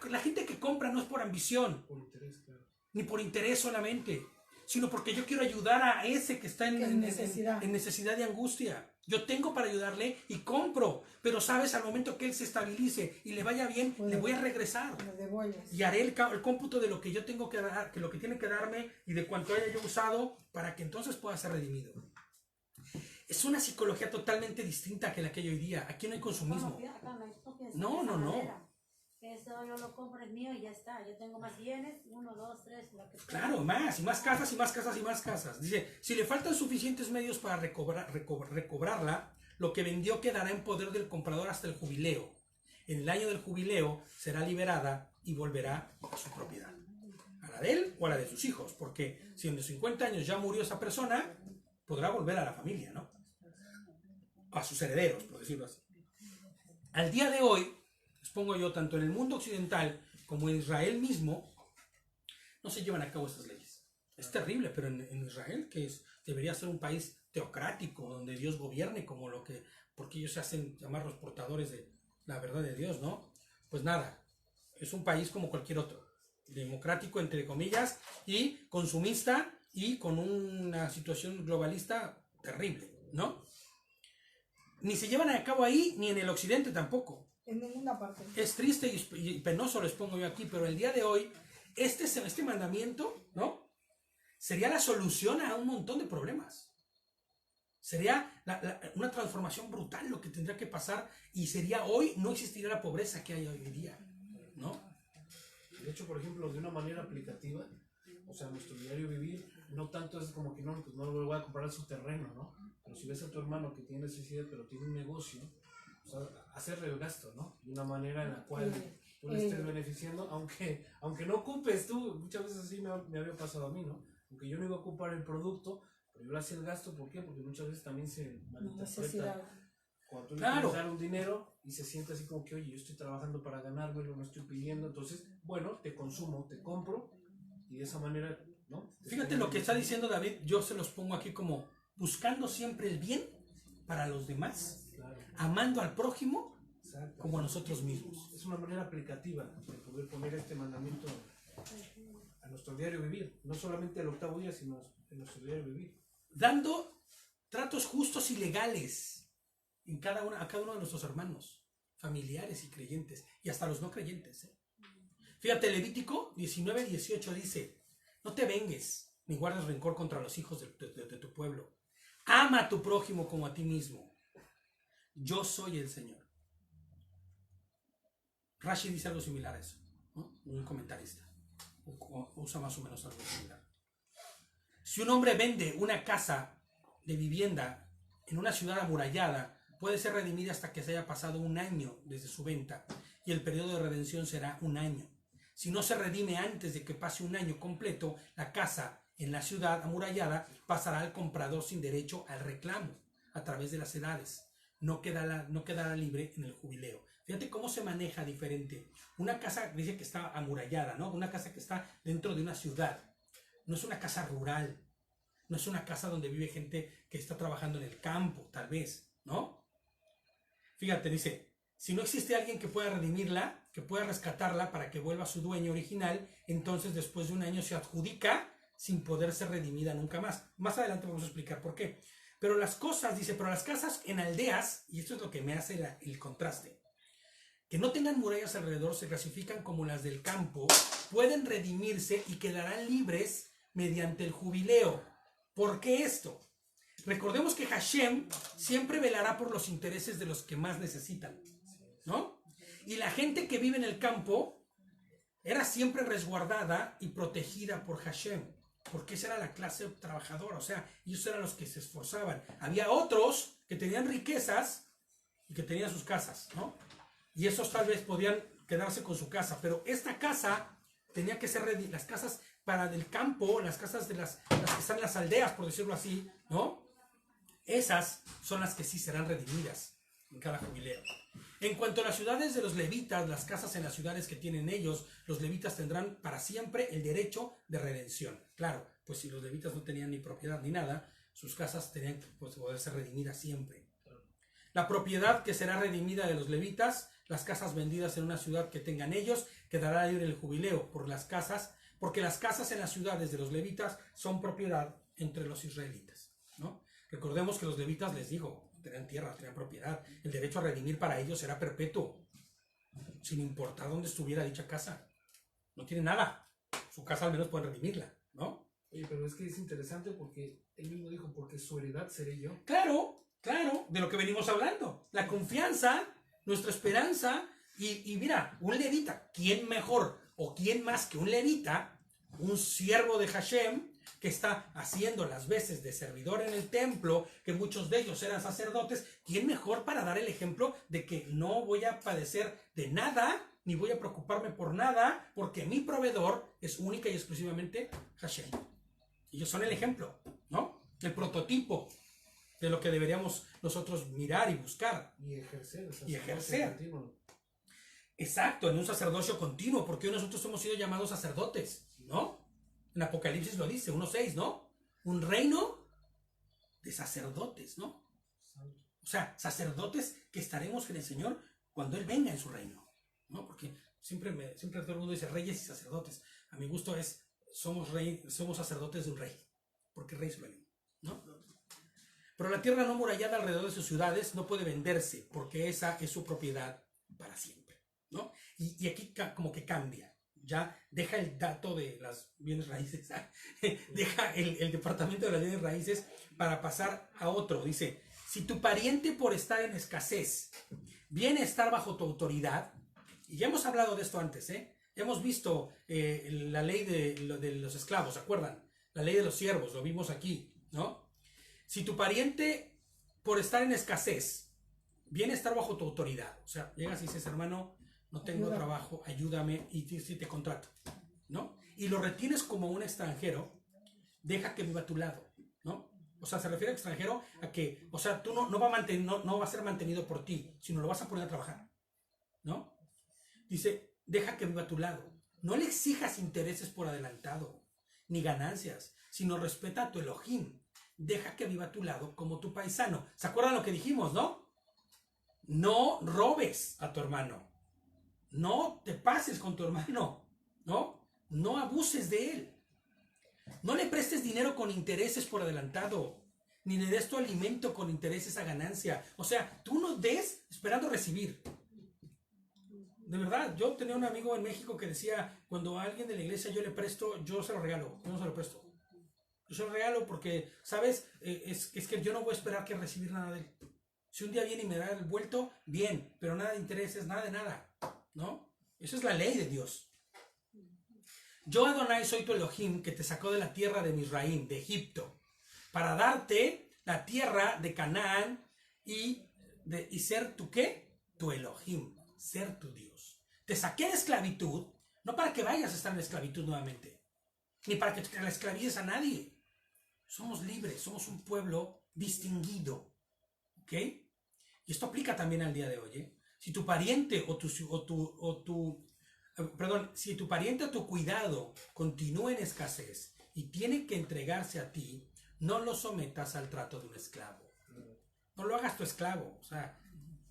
La gente que compra no es por ambición, Por interés, claro. ni por interés solamente, sino porque yo quiero ayudar a ese que está en necesidad y angustia. Yo tengo para ayudarle y compro, pero sabes, al momento que él se estabilice y le vaya bien, le voy a regresar. Y haré el cómputo de lo que yo tengo que dar, que lo que tiene que darme y de cuánto haya yo usado para que entonces pueda ser redimido. Es una psicología totalmente distinta que la que hay hoy día. Aquí no hay consumismo. No. Eso yo lo compro, es mío y ya está. Yo tengo más bienes, 1, 2, 3, lo que sea. Claro, más, y más casas, y más casas, y más casas. Dice, si le faltan suficientes medios para recobrarla, lo que vendió quedará en poder del comprador hasta el jubileo. En el año del jubileo será liberada y volverá a su propiedad. A la de él o a la de sus hijos, porque si en los 50 años ya murió esa persona, podrá volver a la familia, ¿no? A sus herederos, por decirlo así. Al día de hoy, les pongo yo, tanto en el mundo occidental como en Israel mismo, no se llevan a cabo estas leyes. Es terrible, pero en Israel, que debería ser un país teocrático, donde Dios gobierne como porque ellos se hacen llamar los portadores de la verdad de Dios, ¿no? Pues nada, es un país como cualquier otro, democrático entre comillas, y consumista, y con una situación globalista terrible, ¿no? Ni se llevan a cabo ahí, ni en el occidente tampoco. En ninguna parte. Es triste y penoso, les pongo yo aquí, pero el día de hoy, este mandamiento, ¿no? Sería la solución a un montón de problemas. Sería una transformación brutal lo que tendría que pasar, y sería hoy, no existiría la pobreza que hay hoy en día, ¿no? De hecho, por ejemplo, de una manera aplicativa, o sea, nuestro diario vivir, no tanto es como que no, pues no le voy a comprar su terreno, ¿no? Pero si ves a tu hermano que tiene necesidad, pero tiene un negocio, o sea, hacerle el gasto, ¿no? De una manera en la cual tú le estés beneficiando, aunque no ocupes tú, muchas veces así me había pasado a mí, ¿no? Aunque yo no iba a ocupar el producto, pero yo le hacía el gasto, ¿por qué? Porque muchas veces también se malinterpreta. Cuando tú le quieres dar un dinero y se siente así como que, oye, yo estoy trabajando para ganármelo, no estoy pidiendo, entonces, bueno, te consumo, te compro, y de esa manera, ¿no? Fíjate lo que está diciendo David, yo se los pongo aquí como buscando siempre el bien para los demás, amando al prójimo como a nosotros mismos. Es una manera aplicativa de poder poner este mandamiento a nuestro diario vivir, no solamente el octavo día, sino en nuestro diario vivir. Dando tratos justos y legales a cada uno de nuestros hermanos, familiares y creyentes, y hasta los no creyentes. Fíjate, Levítico 19:18 dice, no te vengues, ni guardes rencor contra los hijos de tu pueblo. Ama a tu prójimo como a ti mismo. Yo soy el Señor. Rashi dice algo similar a eso, ¿no? Un comentarista. Usa más o menos algo similar. Si un hombre vende una casa de vivienda en una ciudad amurallada, puede ser redimida hasta que se haya pasado un año desde su venta, y el periodo de redención será un año. Si no se redime antes de que pase un año completo, la casa en la ciudad amurallada pasará al comprador sin derecho al reclamo a través de las edades. No quedará libre en el jubileo. Fíjate cómo se maneja diferente. Una casa dice que está amurallada, ¿no? Una casa que está dentro de una ciudad. No es una casa rural. No es una casa donde vive gente que está trabajando en el campo, tal vez, ¿no? Fíjate, dice, si no existe alguien que pueda redimirla, que pueda rescatarla para que vuelva a su dueño original, entonces después de un año se adjudica sin poder ser redimida nunca más. Más adelante vamos a explicar por qué. Pero las cosas, dice, pero las casas en aldeas, y esto es lo que me hace el contraste, que no tengan murallas alrededor, se clasifican como las del campo, pueden redimirse y quedarán libres mediante el jubileo. ¿Por qué esto? Recordemos que Hashem siempre velará por los intereses de los que más necesitan, ¿no? Y la gente que vive en el campo era siempre resguardada y protegida por Hashem, porque esa era la clase trabajadora, o sea, ellos eran los que se esforzaban. Había otros que tenían riquezas y que tenían sus casas, ¿no? Y esos tal vez podían quedarse con su casa, pero esta casa tenía que ser las casas para del campo, las casas de las que están en las aldeas, por decirlo así, ¿no? Esas son las que sí serán redimidas en cada jubileo. En cuanto a las ciudades de los levitas, las casas en las ciudades que tienen ellos, los levitas tendrán para siempre el derecho de redención. Claro, pues si los levitas no tenían ni propiedad ni nada, sus casas tenían que poder ser redimidas siempre. La propiedad que será redimida de los levitas, las casas vendidas en una ciudad que tengan ellos, quedará libre el jubileo porque las casas en las ciudades de los levitas son propiedad entre los israelitas, ¿no? Recordemos que los levitas, les digo, tenían tierra, tenían propiedad. El derecho a redimir para ellos era perpetuo, sin importar dónde estuviera dicha casa. No tienen nada. Su casa al menos pueden redimirla, ¿no? Oye, pero es que es interesante porque él mismo dijo, porque su heredad seré yo. Claro, de lo que venimos hablando. La confianza, nuestra esperanza, y mira, un levita, ¿quién mejor o quién más que un levita, un siervo de Hashem, que está haciendo las veces de servidor en el templo, que muchos de ellos eran sacerdotes? ¿Quién mejor para dar el ejemplo de que no voy a padecer de nada, ni voy a preocuparme por nada, porque mi proveedor es única y exclusivamente Hashem? Ellos son el ejemplo, ¿no? El prototipo de lo que deberíamos nosotros mirar y buscar. Y ejercer. Y ejercer. Exacto, en un sacerdocio continuo, porque hoy nosotros hemos sido llamados sacerdotes, ¿no? En Apocalipsis lo dice, 1:6, ¿no? Un reino de sacerdotes, ¿no? O sea, sacerdotes que estaremos en el Señor cuando Él venga en su reino, ¿no? Porque siempre todo el mundo dice reyes y sacerdotes. A mi gusto somos sacerdotes de un rey, porque el rey se lo viene, ¿no? Pero la tierra no amurallada alrededor de sus ciudades no puede venderse, porque esa es su propiedad para siempre, ¿no? Y aquí como que cambia. Ya deja el dato de las bienes raíces, deja el departamento de las bienes raíces para pasar a otro. Dice, si tu pariente por estar en escasez viene a estar bajo tu autoridad, y ya hemos hablado de esto antes, ya hemos visto la ley de los esclavos, ¿se acuerdan? La ley de los siervos, lo vimos aquí, ¿no? Si tu pariente por estar en escasez viene a estar bajo tu autoridad. O sea, llegas y dices, hermano, no tengo Ayúdame. trabajo, ayúdame, y te contrato, ¿no? Y lo retienes como un extranjero, deja que viva a tu lado, ¿no? O sea, se refiere a extranjero a que, o sea, tú no va a ser mantenido por ti, sino lo vas a poner a trabajar, ¿no? Dice, deja que viva a tu lado. No le exijas intereses por adelantado, ni ganancias, sino respeta a tu Elohim. Deja que viva a tu lado como tu paisano. ¿Se acuerdan lo que dijimos, no? No robes a tu hermano. No te pases con tu hermano, ¿no? No abuses de él. No le prestes dinero con intereses por adelantado, ni le des tu alimento con intereses a ganancia. O sea, tú no des esperando recibir. De verdad, yo tenía un amigo en México que decía, cuando a alguien de la iglesia yo le presto, yo se lo regalo, yo no se lo presto. Yo se lo regalo porque, ¿sabes? Es que yo no voy a esperar que recibir nada de él. Si un día viene y me da el vuelto, bien, pero nada de intereses, nada de nada, ¿no? Eso es la ley de Dios. Yo, Adonai, soy tu Elohim, que te sacó de la tierra de Misraim, de Egipto, para darte la tierra de Canaán y ser tu ¿qué? Tu Elohim, ser tu Dios. Te saqué de esclavitud, no para que vayas a estar en esclavitud nuevamente, ni para que te la esclavices a nadie. Somos libres, somos un pueblo distinguido, ¿ok? Y esto aplica también al día de hoy, ¿eh? Si tu pariente si tu pariente o tu cuidado continúa en escasez y tiene que entregarse a ti, no lo sometas al trato de un esclavo. No lo hagas tu esclavo. O sea,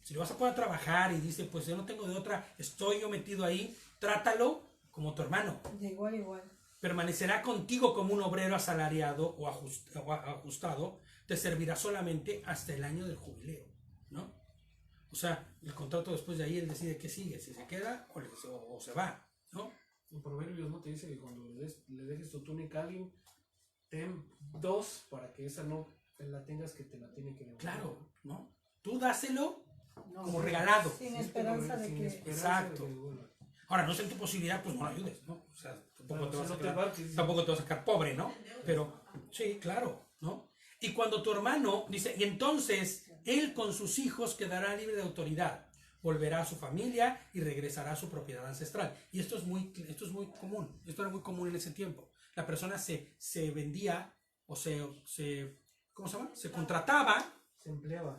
si lo vas a poder trabajar y dice, pues yo no tengo de otra, estoy yo metido ahí, trátalo como tu hermano. De igual a igual. Permanecerá contigo como un obrero asalariado o ajustado, te servirá solamente hasta el año del jubileo, ¿no? O sea, el contrato después de ahí él decide qué sigue, si se queda o se va, ¿no? En Proverbios no te dice que cuando le dejes tu túnica a alguien, ten dos para que esa no la tengas que te la tiene que devolver. Claro, ¿no? Tú dáselo No, como regalado. Sin esperanza de Sin que... esperanza de Exacto. que devuelva. Ahora, no es en tu posibilidad, pues no lo ayudes, ¿no? O sea, Claro, no te embarques. tampoco te vas a sacar pobre, ¿no? Pero, sí, claro, ¿no? Y cuando tu hermano, dice, y entonces él con sus hijos quedará libre de autoridad, volverá a su familia y regresará a su propiedad ancestral. Y esto es muy común, esto era muy común en ese tiempo. La persona se vendía o ¿cómo se llama? Se contrataba,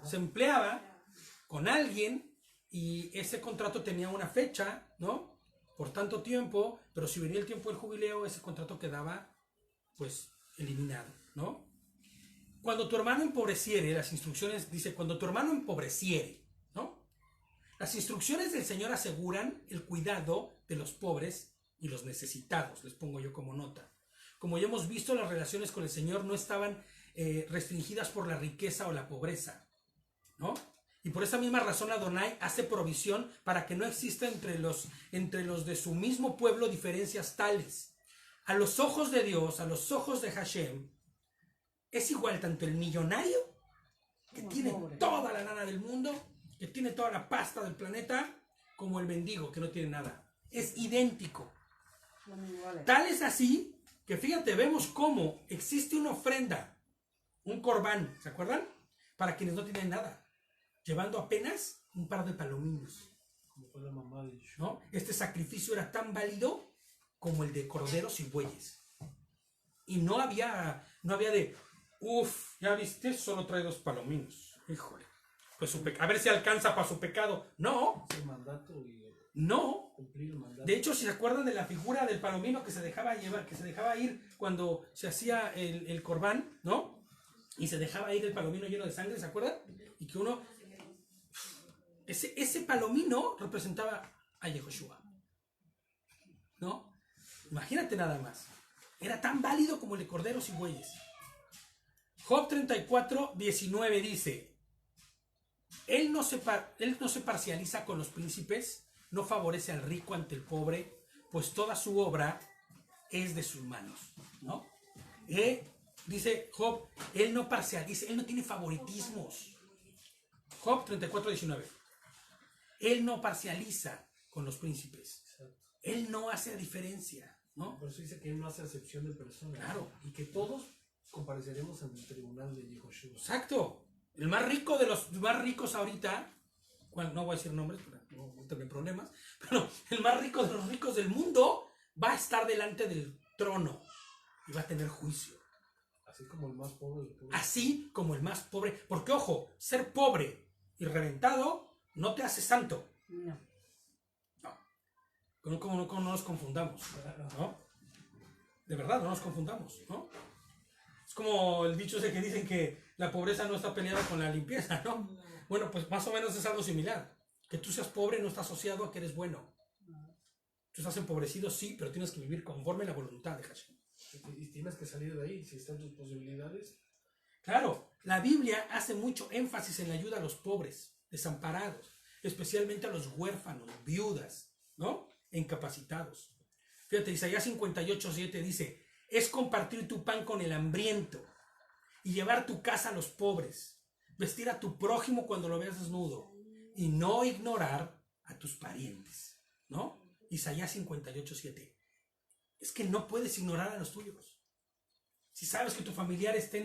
Se empleaba. con alguien y ese contrato tenía una fecha, ¿no? Por tanto tiempo, pero si venía el tiempo del jubileo, ese contrato quedaba, pues, eliminado, ¿no? Cuando tu hermano empobreciere, las instrucciones, dice, cuando tu hermano empobreciere, ¿no? Las instrucciones del Señor aseguran el cuidado de los pobres y los necesitados, les pongo yo como nota. Como ya hemos visto, las relaciones con el Señor no estaban restringidas por la riqueza o la pobreza, ¿no? Y por esa misma razón Adonai hace provisión para que no exista entre los de su mismo pueblo diferencias tales. A los ojos de Dios, a los ojos de Hashem, es igual tanto el millonario, que tiene toda la lana del mundo, que tiene toda la pasta del planeta, como el mendigo, que no tiene nada. Es idéntico. son iguales. Tal es así, que fíjate, vemos cómo existe una ofrenda, un corbán, ¿se acuerdan? Para quienes no tienen nada, llevando apenas un par de palominos, Como fue la mamá de Yeshua. ¿no? Este sacrificio era tan válido como el de corderos y bueyes. Y no había de, ya viste, solo trae 2 palominos. Híjole, pues a ver si alcanza para su pecado. No, Es el mandato y no. cumplir el mandato. De hecho, si se acuerdan de la figura del palomino que se dejaba ir cuando se hacía el corbán, ¿no? Y se dejaba ir el palomino lleno de sangre, ¿se acuerdan? Y que ese palomino representaba a Yehoshua, ¿no? Imagínate nada más. Era tan válido como el de corderos y bueyes. Job 34, 19 dice, él no se parcializa con los príncipes, no favorece al rico ante el pobre, pues toda su obra es de sus manos, ¿no? Dice Job, él no parcializa, él no tiene favoritismos. Job 34, 19. Él no parcializa con los príncipes. Exacto. Él no hace diferencia, ¿no? Por eso dice que él no hace acepción de personas. Claro. Y que todos compareceremos ante el tribunal de Yehoshua. Exacto. El más rico de los más ricos ahorita no voy a decir nombres para no tener problemas, pero el más rico de los ricos del mundo va a estar delante del trono y va a tener juicio. Así como el más pobre del pueblo. Así como el más pobre, porque ojo, ser pobre y reventado no te hace santo. No. No nos confundamos, ¿no? De verdad, no nos confundamos, ¿no? Es como el dicho ese que dicen que la pobreza no está peleada con la limpieza, ¿no? Bueno, pues más o menos es algo similar. Que tú seas pobre no está asociado a que eres bueno. Tú estás empobrecido, sí, pero tienes que vivir conforme a la voluntad de Hashem. Y tienes que salir de ahí, si están tus posibilidades. Claro, la Biblia hace mucho énfasis en la ayuda a los pobres, desamparados, especialmente a los huérfanos, viudas, ¿no? E incapacitados. Fíjate, Isaías 58:7 dice, es compartir tu pan con el hambriento y llevar tu casa a los pobres, vestir a tu prójimo cuando lo veas desnudo y no ignorar a tus parientes, ¿no? Isaías 58:7. Es que no puedes ignorar a los tuyos. Si sabes que tu familiar está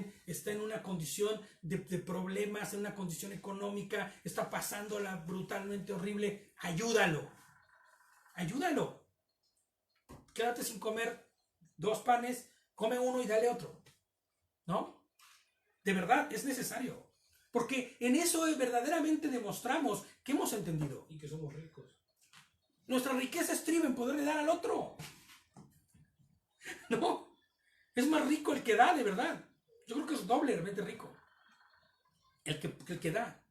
en una condición de problemas, en una condición económica, está pasándola brutalmente horrible, ayúdalo. Ayúdalo. Quédate sin comer 2 panes, come uno y dale otro. ¿No? De verdad, es necesario. Porque en eso verdaderamente demostramos que hemos entendido. Y que somos ricos. Nuestra riqueza estriba en poderle dar al otro. ¿No? Es más rico el que da, de verdad. Yo creo que es doblemente rico. El que da.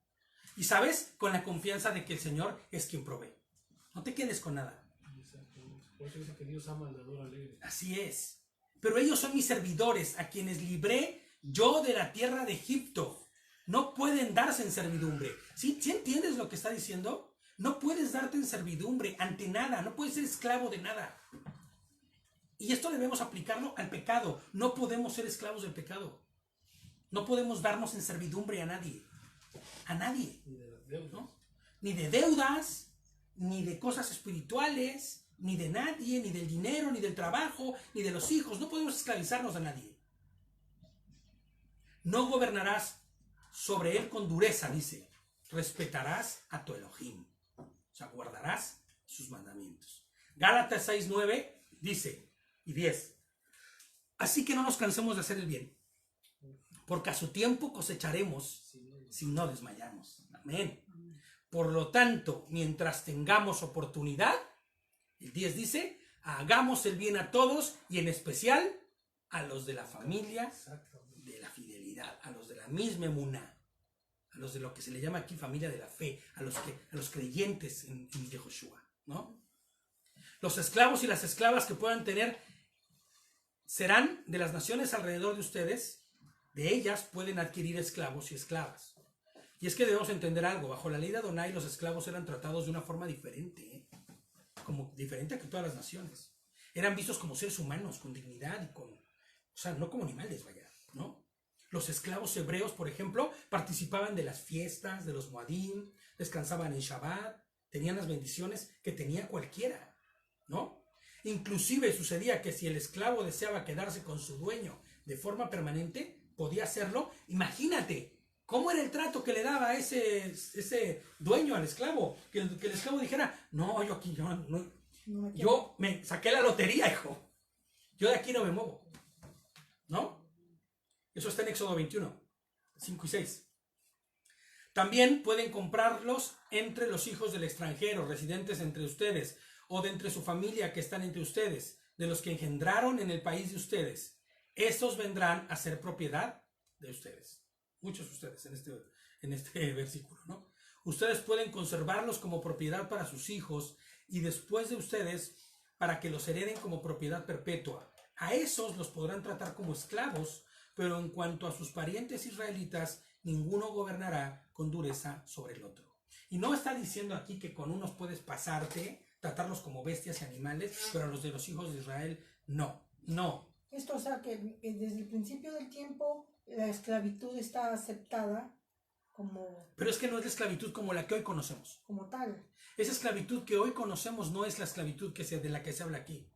Y sabes, con la confianza de que el Señor es quien provee. No te quedes con nada. Exactamente. Por eso dice que Dios ama al dador alegre. Así es. Pero ellos son mis servidores, a quienes libré yo de la tierra de Egipto. No pueden darse en servidumbre. ¿Sí entiendes lo que está diciendo? No puedes darte en servidumbre ante nada. No puedes ser esclavo de nada. Y esto debemos aplicarlo al pecado. No podemos ser esclavos del pecado. No podemos darnos en servidumbre a nadie. A nadie. Ni de las deudas. ¿No? Ni de deudas, ni de cosas espirituales, ni de nadie, ni del dinero, ni del trabajo, ni de los hijos. No podemos esclavizarnos a nadie. No gobernarás sobre él con dureza, dice. Respetarás a tu Elohim. O sea, guardarás sus mandamientos. Gálatas 6:9 dice, y 10. Así que no nos cansemos de hacer el bien, porque a su tiempo cosecharemos si no desmayamos. Amén. Por lo tanto, mientras tengamos oportunidad, el 10 dice, hagamos el bien a todos y en especial a los de la familia de la fidelidad, a los de la misma emuná, a los de lo que se le llama aquí familia de la fe, a los creyentes en Yehoshua, ¿no? Los esclavos y las esclavas que puedan tener serán de las naciones alrededor de ustedes, de ellas pueden adquirir esclavos y esclavas. Y es que debemos entender algo, bajo la ley de Adonai los esclavos eran tratados de una forma diferente, como diferente a que todas las naciones. Eran vistos como seres humanos, con dignidad y o sea, no como animales, vaya, ¿no? Los esclavos hebreos, por ejemplo, participaban de las fiestas, de los Moadim, descansaban en Shabbat, tenían las bendiciones que tenía cualquiera, ¿no? Inclusive sucedía que si el esclavo deseaba quedarse con su dueño de forma permanente, podía hacerlo. Imagínate, ¿cómo era el trato que le daba ese dueño al esclavo? Que el esclavo dijera, no, yo me saqué la lotería, hijo. Yo de aquí no me muevo. ¿No? Eso está en Éxodo 21, 5 y 6. También pueden comprarlos entre los hijos del extranjero, residentes entre ustedes, o de entre su familia que están entre ustedes, de los que engendraron en el país de ustedes. Estos vendrán a ser propiedad de ustedes. Muchos de ustedes en este versículo, ¿no? Ustedes pueden conservarlos como propiedad para sus hijos y después de ustedes para que los hereden como propiedad perpetua. A esos los podrán tratar como esclavos, pero en cuanto a sus parientes israelitas, ninguno gobernará con dureza sobre el otro. Y no está diciendo aquí que con unos puedes pasarte, tratarlos como bestias y animales, pero a los de los hijos de Israel, no. Esto, o sea, que desde el principio del tiempo la esclavitud está aceptada como... Pero es que no es la esclavitud como la que hoy conocemos. Como tal. Esa esclavitud que hoy conocemos no es la esclavitud de la que se habla aquí.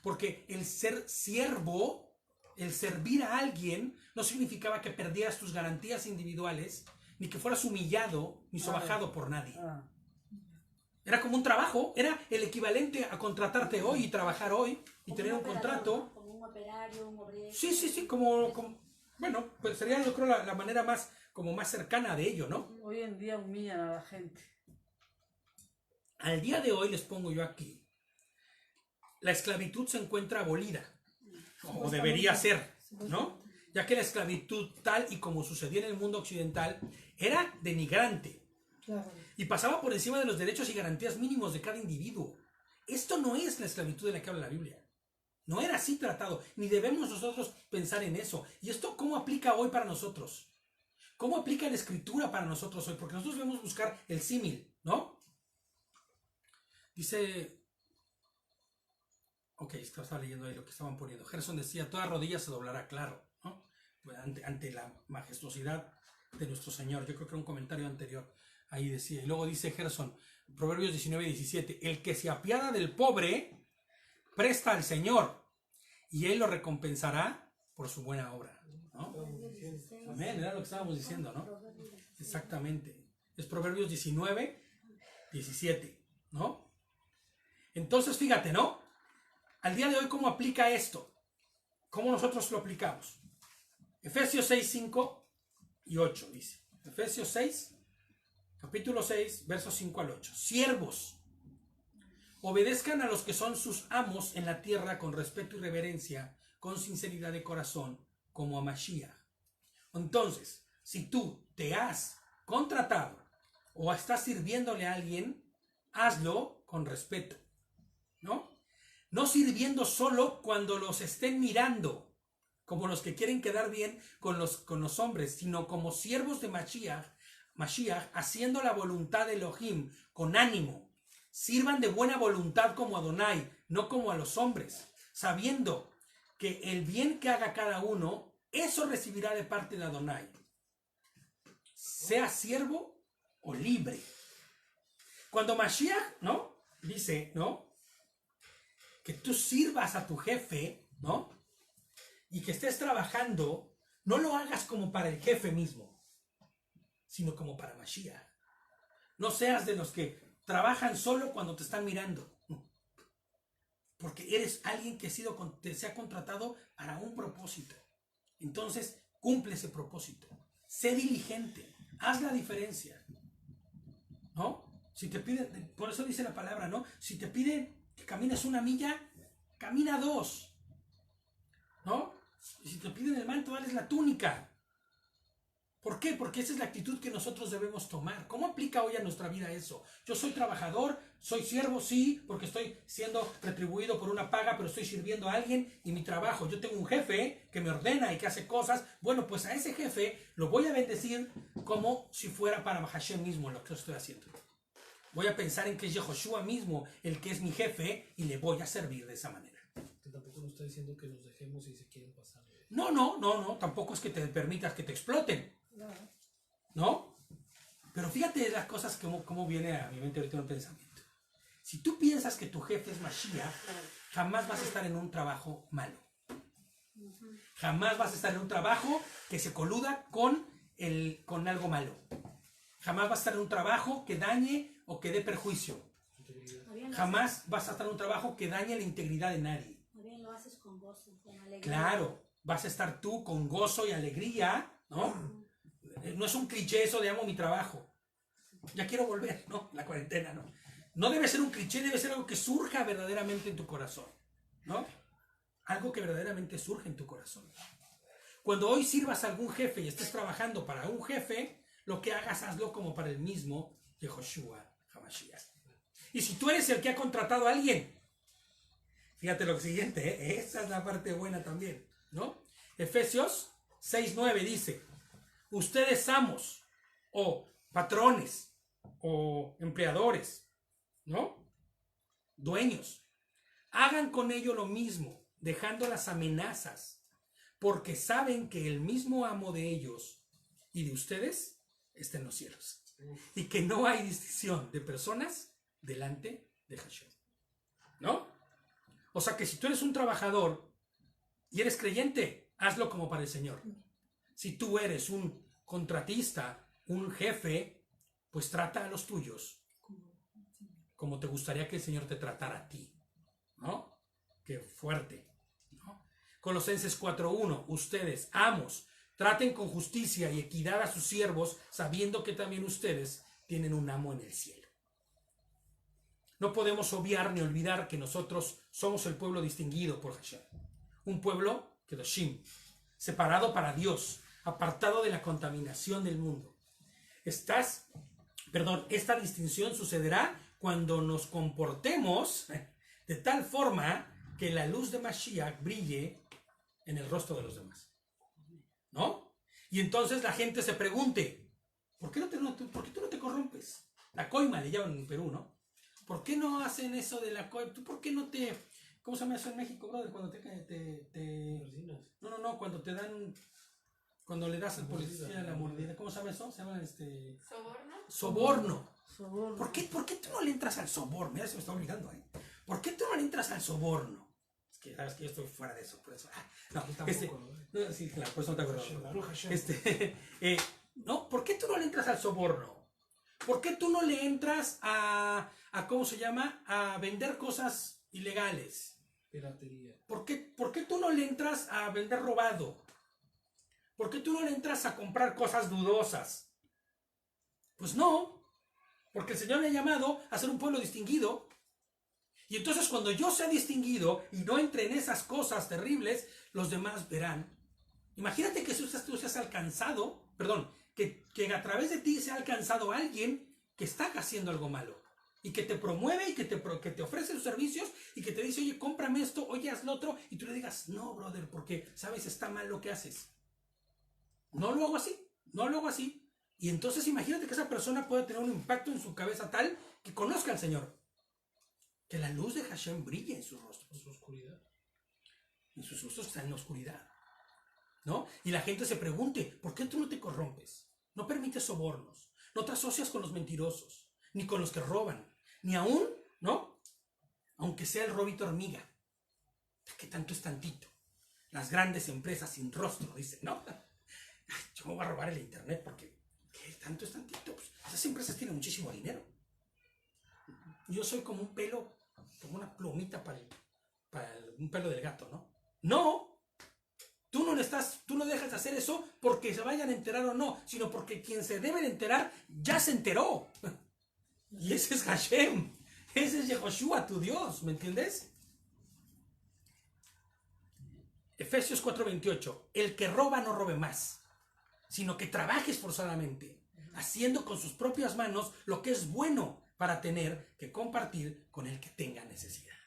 Porque el ser siervo, el servir a alguien, no significaba que perdieras tus garantías individuales, ni que fueras humillado, ni sobajado por nadie. Ah. Era como un trabajo, era el equivalente a contratarte hoy y trabajar hoy y Como tener un operador, contrato. ¿no? Como un operario, un obrero. Sí, bueno, pues sería yo creo la manera más, como más cercana de ello, ¿no? Hoy en día humillan a la gente. Al día de hoy les pongo yo aquí, la esclavitud se encuentra abolida, o debería ser, ¿no? Ya que la esclavitud, tal y como sucedía en el mundo occidental, era denigrante Claro. y pasaba por encima de los derechos y garantías mínimos de cada individuo. Esto no es la esclavitud de la que habla la Biblia. No era así tratado, ni debemos nosotros pensar en eso. ¿Y esto cómo aplica hoy para nosotros? ¿Cómo aplica la escritura para nosotros hoy? Porque nosotros debemos buscar el símil, ¿no? Dice... Ok, estaba leyendo ahí lo que estaban poniendo. Gerson decía, toda rodilla se doblará, claro, ¿no? Ante la majestuosidad de nuestro Señor. Yo creo que era un comentario anterior. Ahí decía. Y luego dice Gerson, Proverbios 19:17, el que se apiada del pobre, presta al Señor, y Él lo recompensará por su buena obra, ¿no? Amén, era lo que estábamos diciendo, ¿no? Exactamente. Es Proverbios 19:17, ¿no? Entonces, fíjate, ¿no? Al día de hoy, ¿cómo aplica esto? ¿Cómo nosotros lo aplicamos? Efesios 6, 5 y 8 dice. Efesios 6, capítulo 6, versos 5 al 8. Siervos, obedezcan a los que son sus amos en la tierra con respeto y reverencia, con sinceridad de corazón, como a Mashiach. Entonces, si tú te has contratado o estás sirviéndole a alguien, hazlo con respeto, ¿no? No sirviendo solo cuando los estén mirando, como los que quieren quedar bien con los hombres, sino como siervos de Mashiach, haciendo la voluntad de Elohim con ánimo. Sirvan de buena voluntad como Adonai, no como a los hombres, sabiendo que el bien que haga cada uno, eso recibirá de parte de Adonai. Sea siervo o libre. Cuando Mashiach, ¿no? Dice, ¿no? Que tú sirvas a tu jefe, ¿no? Y que estés trabajando, no lo hagas como para el jefe mismo, sino como para Mashiach. No seas de los que trabajan solo cuando te están mirando. Porque eres alguien que se ha contratado para un propósito. Entonces, cumple ese propósito. Sé diligente. Haz la diferencia. ¿No? Si te piden, por eso dice la palabra, ¿no? Si te piden que camines 1 milla, camina 2. ¿No? Y si te piden el manto, dales la túnica. ¿Por qué? Porque esa es la actitud que nosotros debemos tomar. ¿Cómo aplica hoy a nuestra vida eso? Yo soy trabajador, soy siervo, sí, porque estoy siendo retribuido por una paga, pero estoy sirviendo a alguien y mi trabajo. Yo tengo un jefe que me ordena y que hace cosas. Bueno, pues a ese jefe lo voy a bendecir como si fuera para Hashem mismo lo que estoy haciendo. Voy a pensar en que es Yehoshua mismo el que es mi jefe y le voy a servir de esa manera. Que tampoco nos está diciendo que nos dejemos y se quieren pasar. No, tampoco es que te permitas que te exploten. ¿No? Pero fíjate las cosas como viene a mi mente ahorita un pensamiento. Si tú piensas que tu jefe es Mashiach, jamás vas a estar en un trabajo malo. Jamás vas a estar en un trabajo que se coluda con algo malo. Jamás vas a estar en un trabajo que dañe o que dé perjuicio. Jamás vas a estar en un trabajo que dañe la integridad de nadie. Muy bien, lo haces con gozo, con alegría. Claro, vas a estar tú con gozo y alegría, ¿no? No es un cliché eso de amo mi trabajo. Ya quiero volver, ¿no? La cuarentena, ¿no? No debe ser un cliché, debe ser algo que surja verdaderamente en tu corazón, ¿no? Algo que verdaderamente surge en tu corazón. Cuando hoy sirvas a algún jefe y estés trabajando para un jefe, lo que hagas, hazlo como para el mismo Yehoshua HaMashiach. Y si tú eres el que ha contratado a alguien, fíjate lo siguiente, ¿eh? Esa es la parte buena también, ¿no? Efesios 6:9 dice, ustedes amos o patrones o empleadores, ¿no? Dueños, hagan con ello lo mismo, dejando las amenazas, porque saben que el mismo amo de ellos y de ustedes está en los cielos. Y que no hay distinción de personas delante de Hashem. ¿No? O sea que si tú eres un trabajador y eres creyente, hazlo como para el Señor. Si tú eres un contratista un jefe pues trata a los tuyos como te gustaría que el Señor te tratara a ti, ¿no? Qué fuerte, ¿no? Colosenses 4:1, ustedes, amos, traten con justicia y equidad a sus siervos, sabiendo que también ustedes tienen un amo en el cielo. No podemos obviar ni olvidar que nosotros somos el pueblo distinguido por Hashem. Un pueblo, Kedoshim, separado para Dios, apartado de la contaminación del mundo. Esta distinción sucederá cuando nos comportemos de tal forma que la luz de Mashiach brille en el rostro de los demás, ¿no? Y entonces la gente se pregunte, ¿por qué tú no te corrompes? La coima le llaman en Perú, ¿no? ¿Por qué no hacen eso de la coima? ¿Tú por qué no te... ¿Cómo se llama eso en México, brother? Cuando No, cuando te dan... Cuando le das al policía la mordida. ¿Cómo se llama eso? Se llama Soborno. ¿Por qué tú no le entras al soborno? Mira, se me está olvidando ahí. ¿Por qué tú no le entras al soborno? Es que sabes que yo estoy fuera de eso, por eso. Sí, claro, por eso no te acuerdas. No, ¿por qué tú no le entras al soborno? ¿Por qué tú no le entras a ¿cómo se llama? A vender cosas ilegales. Piratería. ¿Por qué tú no le entras a vender robado? ¿Por qué tú no le entras a comprar cosas dudosas? Pues no, porque el Señor me ha llamado a ser un pueblo distinguido. Y entonces cuando yo sea distinguido y no entre en esas cosas terribles, los demás verán. Imagínate que tú seas alcanzado, que a través de ti se ha alcanzado alguien que está haciendo algo malo. Y que te promueve y que te ofrece sus servicios y que te dice, oye, cómprame esto, oye, haz lo otro. Y tú le digas, no, brother, porque, sabes, está mal lo que haces. No lo hago así. Y entonces imagínate que esa persona puede tener un impacto en su cabeza tal que conozca al Señor. Que la luz de Hashem brille en su rostro. En su oscuridad. En sus rostros está en la oscuridad, ¿no? Y la gente se pregunte, ¿por qué tú no te corrompes? No permites sobornos. No te asocias con los mentirosos. Ni con los que roban. Ni aún, ¿no? Aunque sea el robito hormiga. ¿Qué tanto es tantito? Las grandes empresas sin rostro, dicen, ¿no? Ay, yo me voy a robar el internet porque ¿qué tanto es tantito? Pues esas empresas tienen muchísimo dinero. Yo soy como un pelo, como una plumita para un pelo del gato, ¿no? No, tú no dejas de hacer eso porque se vayan a enterar o no, sino porque quien se debe de enterar ya se enteró. Y ese es Hashem, ese es Yehoshua, tu Dios, ¿me entiendes? Efesios 4:28, el que roba no robe más, sino que trabaje esforzadamente, haciendo con sus propias manos lo que es bueno para tener que compartir con el que tenga necesidad.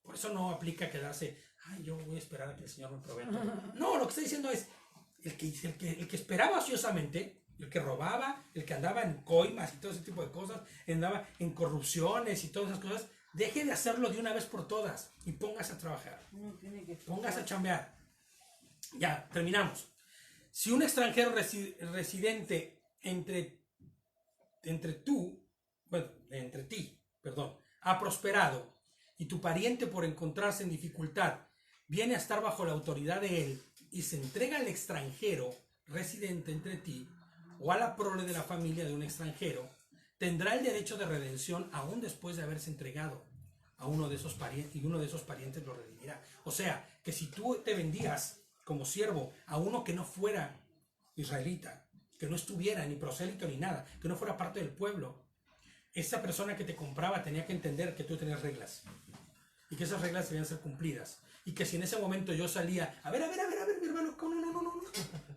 Por eso no aplica quedarse, ay, yo voy a esperar a que el Señor me provea. No, lo que está diciendo es, el que esperaba ociosamente, el que robaba, el que andaba en coimas y todo ese tipo de cosas, andaba en corrupciones y todas esas cosas, deje de hacerlo de una vez por todas y póngase a trabajar. Póngase a chambear. Ya, terminamos. Si un extranjero residente entre ti, ha prosperado y tu pariente por encontrarse en dificultad viene a estar bajo la autoridad de él y se entrega al extranjero residente entre ti o a la prole de la familia de un extranjero, tendrá el derecho de redención aún después de haberse entregado a uno de esos parientes y uno de esos parientes lo redimirá. O sea, que si tú te vendías como siervo a uno que no fuera israelita, que no estuviera ni prosélito ni nada, que no fuera parte del pueblo, esa persona que te compraba tenía que entender que tú tenías reglas y que esas reglas debían ser cumplidas. Y que si en ese momento yo salía, a ver, mi hermano, no,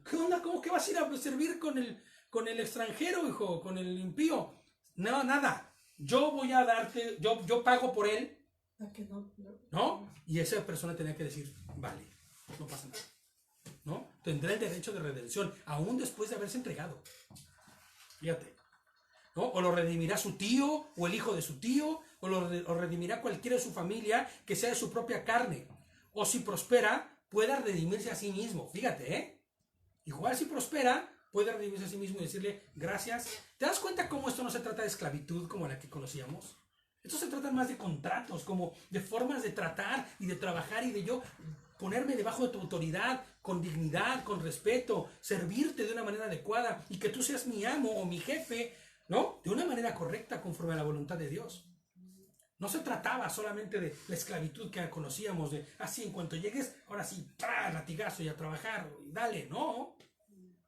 ¿qué onda? ¿Cómo que vas a ir a servir con el extranjero, hijo? ¿Con el impío? No, nada. Yo voy a darte, yo pago por él, ¿no? Y esa persona tenía que decir, vale, no pasa nada, ¿no? Tendrá el derecho de redención, aún después de haberse entregado. Fíjate, ¿no? O lo redimirá su tío, o el hijo de su tío, o lo redimirá cualquiera de su familia que sea de su propia carne. O si prospera, pueda redimirse a sí mismo. Fíjate, ¿eh? Igual si prospera, puede redimirse a sí mismo y decirle gracias. ¿Te das cuenta cómo esto no se trata de esclavitud como la que conocíamos? Esto se trata más de contratos, como de formas de tratar y de trabajar y de yo ponerme debajo de tu autoridad, con dignidad, con respeto, servirte de una manera adecuada y que tú seas mi amo o mi jefe, ¿no? De una manera correcta, conforme a la voluntad de Dios. No se trataba solamente de la esclavitud que conocíamos, de así en cuanto llegues, ahora sí, ¡tra! Latigazo y a trabajar, y dale, no.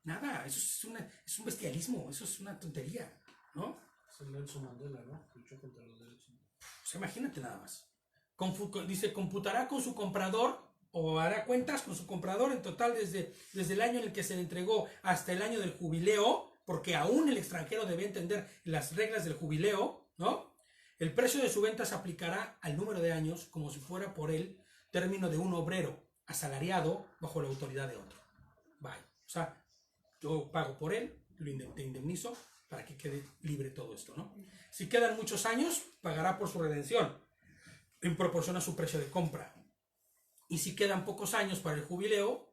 Nada, eso es un bestialismo, eso es una tontería, ¿no? Es el Nelson Mandela, ¿no? Luchó contra los derechos. Pues imagínate nada más. Dice, computará con su comprador o hará cuentas con su comprador en total desde el año en el que se le entregó hasta el año del jubileo, porque aún el extranjero debe entender las reglas del jubileo, ¿no? El precio de su venta se aplicará al número de años como si fuera por el término de un obrero asalariado bajo la autoridad de otro. Vaya, o sea, yo pago por él, te indemnizo para que quede libre todo esto, ¿no? Si quedan muchos años, pagará por su redención en proporción a su precio de compra. Y si quedan pocos años para el jubileo,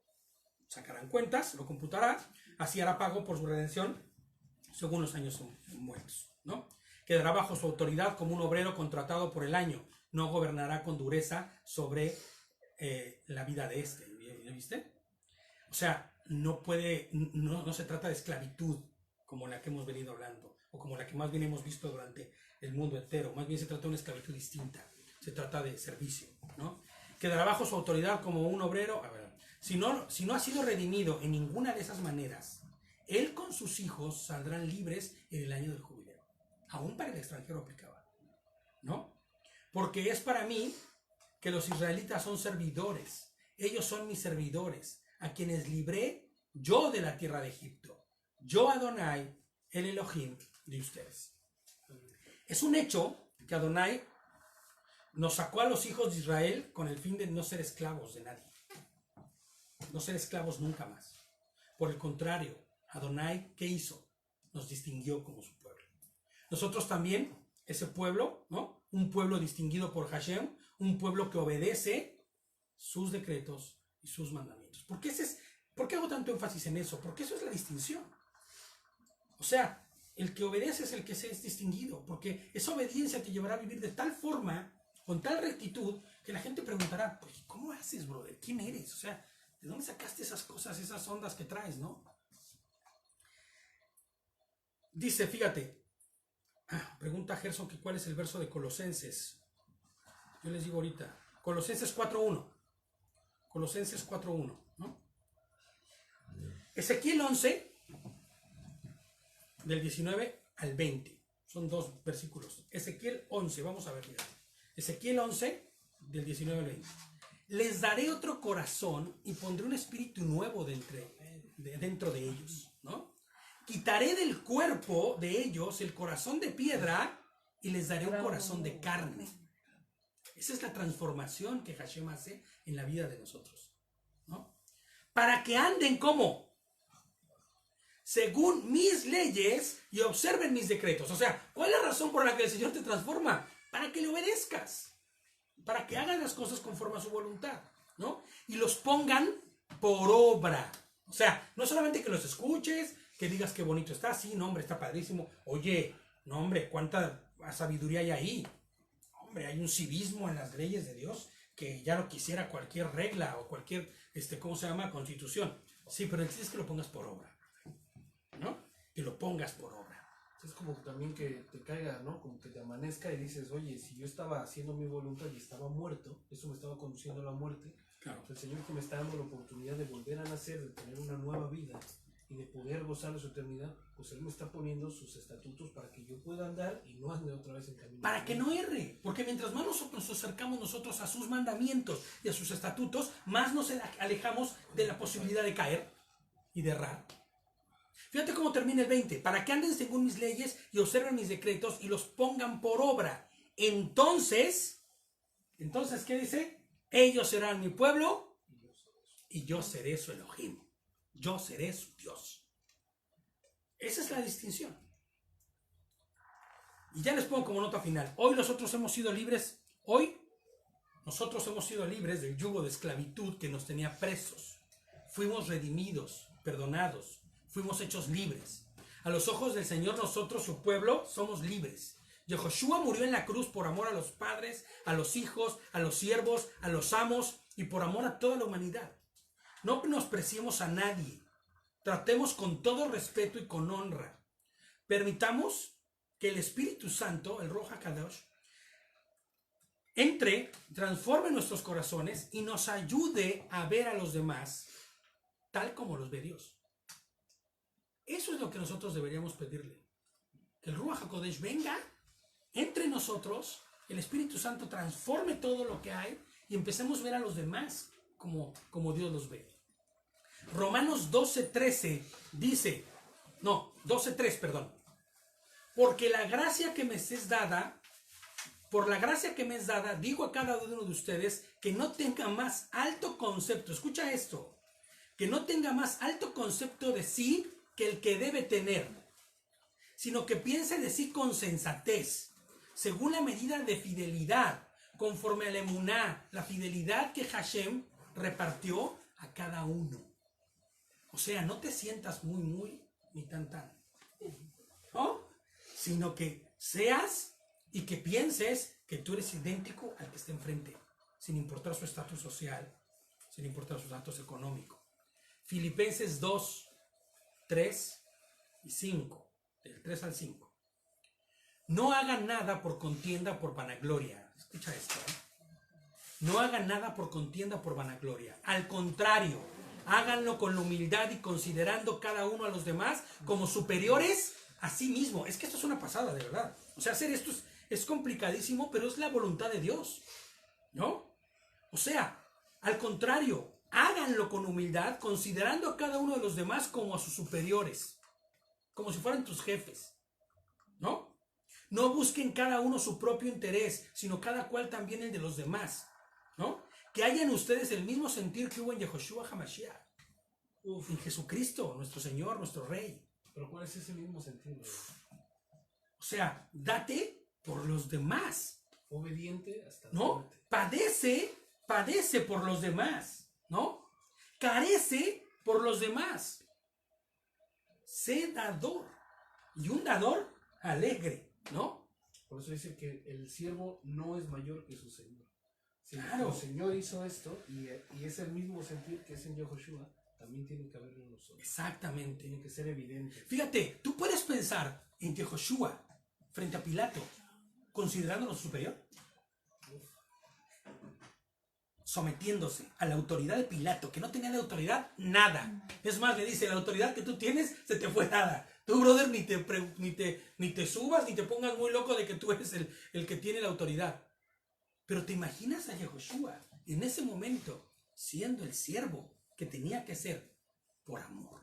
sacarán cuentas, lo computará, así hará pago por su redención según los años muertos, ¿no? Quedará bajo su autoridad como un obrero contratado por el año, no gobernará con dureza sobre la vida de este, ¿viste? O sea, no se trata de esclavitud como la que hemos venido hablando, o como la que más bien hemos visto durante el mundo entero, más bien se trata de una esclavitud distinta, se trata de servicio, ¿no? Quedará bajo su autoridad como un obrero, a ver, si no ha sido redimido en ninguna de esas maneras, él con sus hijos saldrán libres en el año del jubileo. Aún para el extranjero aplicaba, ¿no? Porque es para mí que los israelitas son servidores, ellos son mis servidores, a quienes libré yo de la tierra de Egipto, yo Adonai, el Elohim de ustedes. Es un hecho que Adonai nos sacó a los hijos de Israel con el fin de no ser esclavos de nadie, no ser esclavos nunca más. Por el contrario, Adonai, ¿qué hizo? Nos distinguió como su pueblo. Nosotros también, ese pueblo, ¿no? Un pueblo distinguido por Hashem, un pueblo que obedece sus decretos y sus mandamientos. ¿Por qué hago tanto énfasis en eso? Porque eso es la distinción. O sea, el que obedece es el que se es distinguido, porque esa obediencia te llevará a vivir de tal forma, con tal rectitud, que la gente preguntará, pues, ¿cómo haces, brother? ¿Quién eres? O sea, ¿de dónde sacaste esas cosas, esas ondas que traes, no? Dice, fíjate, pregunta Gerson que cuál es el verso de Colosenses. Yo les digo ahorita, Colosenses 4.1. Colosenses 4.1, ¿no? Ezequiel 11, del 19 al 20. Son 2 versículos. Ezequiel 11, vamos a ver, fíjate. Ezequiel 11, del 19 al 20. Les daré otro corazón y pondré un espíritu nuevo dentro de ellos, ¿no? Quitaré del cuerpo de ellos el corazón de piedra y les daré un corazón de carne. Esa es la transformación que Hashem hace en la vida de nosotros, ¿no? Para que anden como según mis leyes y observen mis decretos. O sea, ¿cuál es la razón por la que el Señor te transforma? Para que le obedezcas, para que hagan las cosas conforme a su voluntad, ¿no? Y los pongan por obra. O sea, no solamente que los escuches, que digas qué bonito está, sí, no, hombre, está padrísimo. Oye, no, hombre, cuánta sabiduría hay ahí. Hombre, hay un civismo en las leyes de Dios que ya lo quisiera cualquier regla o cualquier, ¿cómo se llama? Constitución. Sí, pero el chiste es que lo pongas por obra, ¿no? Que lo pongas por obra. Es como también que te caiga, ¿no? Como que te amanezca y dices, oye, si yo estaba haciendo mi voluntad y estaba muerto, eso me estaba conduciendo a la muerte. Claro. El Señor que me está dando la oportunidad de volver a nacer, de tener una nueva vida y de poder gozar de su eternidad, pues Él me está poniendo sus estatutos para que yo pueda andar y no ande otra vez en camino. Para que no erre, porque mientras más nos acercamos nosotros a sus mandamientos y a sus estatutos, más nos alejamos de la posibilidad de caer y de errar. Fíjate cómo termina el 20. Para que anden según mis leyes y observen mis decretos y los pongan por obra. Entonces, ¿qué dice? Ellos serán mi pueblo y yo seré su Elohim. Yo seré su Dios. Esa es la distinción. Y ya les pongo como nota final. Hoy nosotros hemos sido libres. Hoy nosotros hemos sido libres del yugo de esclavitud que nos tenía presos. Fuimos redimidos, perdonados. Fuimos hechos libres. A los ojos del Señor, nosotros, su pueblo, somos libres. Yehoshua murió en la cruz por amor a los padres, a los hijos, a los siervos, a los amos, y por amor a toda la humanidad. No menospreciemos a nadie. Tratemos con todo respeto y con honra. Permitamos que el Espíritu Santo, el Ruach HaKadosh, entre, transforme nuestros corazones y nos ayude a ver a los demás tal como los ve Dios. Eso es lo que nosotros deberíamos pedirle. Que el Ruach HaKodesh venga entre nosotros, el Espíritu Santo transforme todo lo que hay y empecemos a ver a los demás como Dios los ve. Romanos 12:13 dice, 12:3, perdón. Porque la gracia que me es dada, por la gracia que me es dada, digo a cada uno de ustedes que no tenga más alto concepto, escucha esto, que no tenga más alto concepto de sí que el que debe tener, sino que piense de sí con sensatez, según la medida de fidelidad, conforme a la emuná, la fidelidad que Hashem repartió a cada uno. O sea, no te sientas muy, ni tan, ¿no? Sino que seas y que pienses que tú eres idéntico al que está enfrente, sin importar su estatus social, sin importar su estatus económico. Filipenses 2, 3 y 5, del 3 al 5. No hagan nada por contienda, por vanagloria. Escucha esto, ¿eh? No hagan nada por contienda, por vanagloria. Al contrario, háganlo con la humildad y considerando cada uno a los demás como superiores a sí mismo. Es que esto es una pasada, de verdad. O sea, hacer esto es complicadísimo, pero es la voluntad de Dios, ¿no? O sea, al contrario, háganlo con humildad, considerando a cada uno de los demás como a sus superiores, como si fueran tus jefes, ¿no? No busquen cada uno su propio interés, sino cada cual también el de los demás, ¿no? Que haya en ustedes el mismo sentir que hubo en Yehoshua HaMashiach, en Jesucristo, nuestro Señor, nuestro Rey. ¿Pero cuál es ese mismo sentido? O sea, date por los demás, Obediente hasta la ¿no? muerte. Padece por los demás, ¿no? Carece por los demás. Sé dador, y un dador alegre, ¿no? Por eso dice que el siervo no es mayor que su señor. Si Claro. el Señor hizo esto y es el mismo sentir que es en Yehoshua, también tiene que haberlo en nosotros. Exactamente. Tiene que ser evidente. Fíjate, tú puedes pensar en Yehoshua frente a Pilato, considerándolo superior, sometiéndose a la autoridad de Pilato, que no tenía de autoridad nada. Es más, le dice, la autoridad que tú tienes se te fue dada. Tú, brother, ni te subas, ni te pongas muy loco de que tú eres el que tiene la autoridad. Pero te imaginas a Yehoshua en ese momento siendo el siervo que tenía que ser por amor.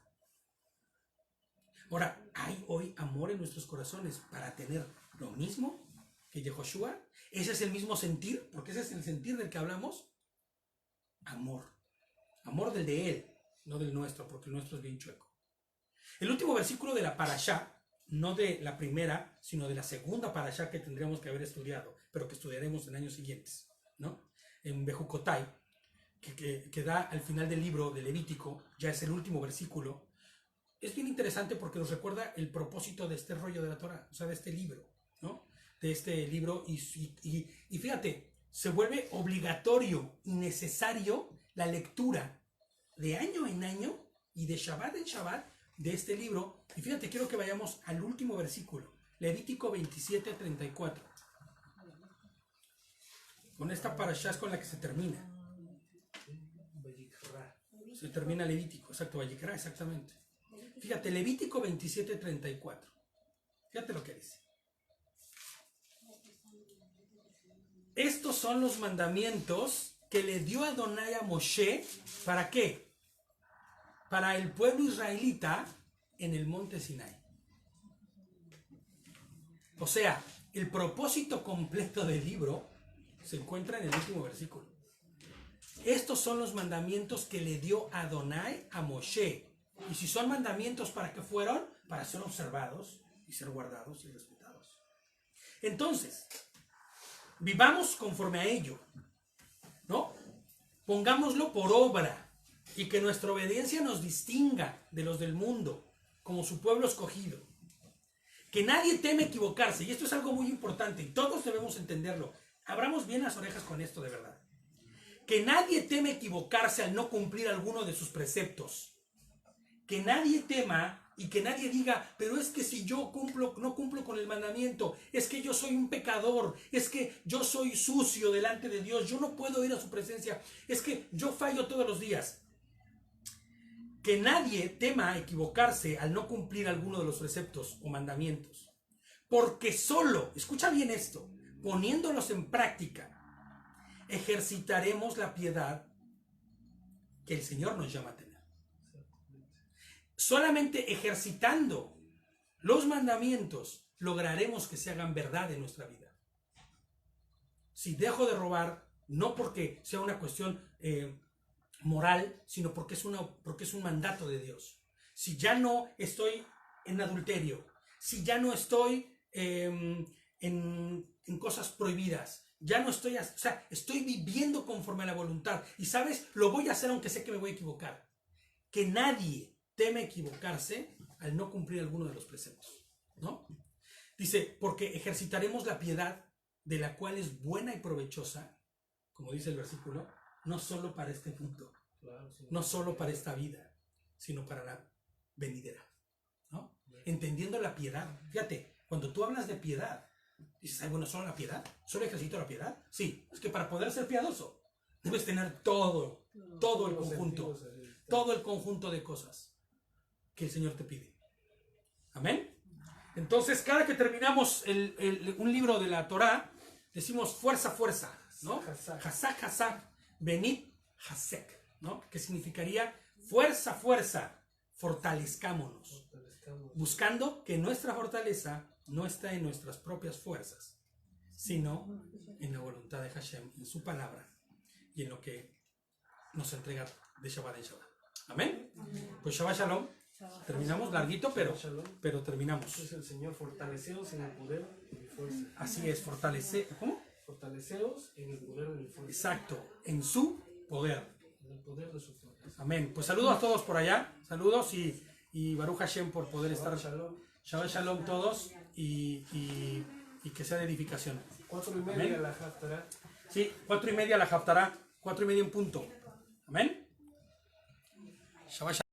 Ahora, ¿hay hoy amor en nuestros corazones para tener lo mismo que Yehoshua? ¿Ese es el mismo sentir? Porque ese es el sentir del que hablamos. Amor. Amor del de él, no del nuestro, porque el nuestro es bien chueco. El último versículo de la parashá, no de la primera, sino de la segunda parashá que tendríamos que haber estudiado, pero que estudiaremos en años siguientes, ¿no? En Bejucotai, que da al final del libro de Levítico, ya es el último versículo. Es bien interesante porque nos recuerda el propósito de este rollo de la Torah, o sea, de este libro, ¿no? De este libro, y fíjate, se vuelve obligatorio y necesario la lectura de año en año y de Shabbat en Shabbat de este libro. Y fíjate, quiero que vayamos al último versículo, Levítico 27:34. Con esta parashá es con la que se termina. Se termina Levítico, exacto, Vayikra, exactamente. Fíjate, Levítico 27:34. Fíjate lo que dice. Estos son los mandamientos que le dio Adonai a Moshe, ¿para qué? Para el pueblo israelita en el monte Sinai. O sea, el propósito completo del libro se encuentra en el último versículo. Estos son los mandamientos que le dio Adonai a Moshe. Y si son mandamientos, ¿para qué fueron? Para ser observados y ser guardados y respetados. Entonces, vivamos conforme a ello, ¿no? Pongámoslo por obra y que nuestra obediencia nos distinga de los del mundo, como su pueblo escogido. Que nadie teme equivocarse, y esto es algo muy importante, y todos debemos entenderlo. Abramos bien las orejas con esto, de verdad. que nadie teme equivocarse al no cumplir alguno de sus preceptos. Que nadie tema y que nadie diga, pero es que si yo no cumplo con el mandamiento, es que yo soy un pecador, es que yo soy sucio delante de Dios, yo no puedo ir a su presencia, es que yo fallo todos los días. Que nadie tema equivocarse al no cumplir alguno de los preceptos o mandamientos. Porque solo, escucha bien esto, poniéndolos en práctica, ejercitaremos la piedad que el Señor nos llama a tener. Solamente ejercitando los mandamientos lograremos que se hagan verdad en nuestra vida. Si dejo de robar, no porque sea una cuestión moral, sino porque es un mandato de Dios. Si ya no estoy en adulterio, si ya no estoy en cosas prohibidas, ya no estoy, o sea, estoy viviendo conforme a la voluntad. Y sabes, lo voy a hacer aunque sé que me voy a equivocar. Que nadie teme equivocarse al no cumplir alguno de los preceptos, ¿no? Dice, porque ejercitaremos la piedad de la cual es buena y provechosa, como dice el versículo, no solo para este punto, no solo para esta vida, sino para la venidera, ¿no? Entendiendo la piedad. Fíjate, cuando tú hablas de piedad, dices, ay, bueno, ¿solo la piedad? ¿Solo ejercito la piedad? Sí, es que para poder ser piadoso, debes tener todo el conjunto de cosas que el Señor te pide. Amén. Entonces, cada que terminamos un libro de la Torá, decimos fuerza, fuerza, ¿no? Hazak, hazak, benit, hasek, ¿no? Que significaría fuerza, fuerza, fortalezcámonos. Buscando que nuestra fortaleza no está en nuestras propias fuerzas, sino en la voluntad de Hashem, en su palabra y en lo que nos entrega de Shabbat en Shabbat. Amén. Pues Shabbat Shalom. Terminamos larguito, pero terminamos. Entonces el Señor, fortaleceos en el poder de mi fuerza. Así es, ¿cómo? Fortaleceos en el poder de mi fuerza. Exacto, en su poder. En el poder de su fuerza. Amén. Pues saludos a todos por allá. Saludos y Baruch Hashem por poder estar. Shalom. Shabbat Shalom todos y que sea de edificación. 4:30 Amén. la Haftarah. Sí, 4:30 la Haftarah, 4:30 en punto. Amén. Shabbat Shalom.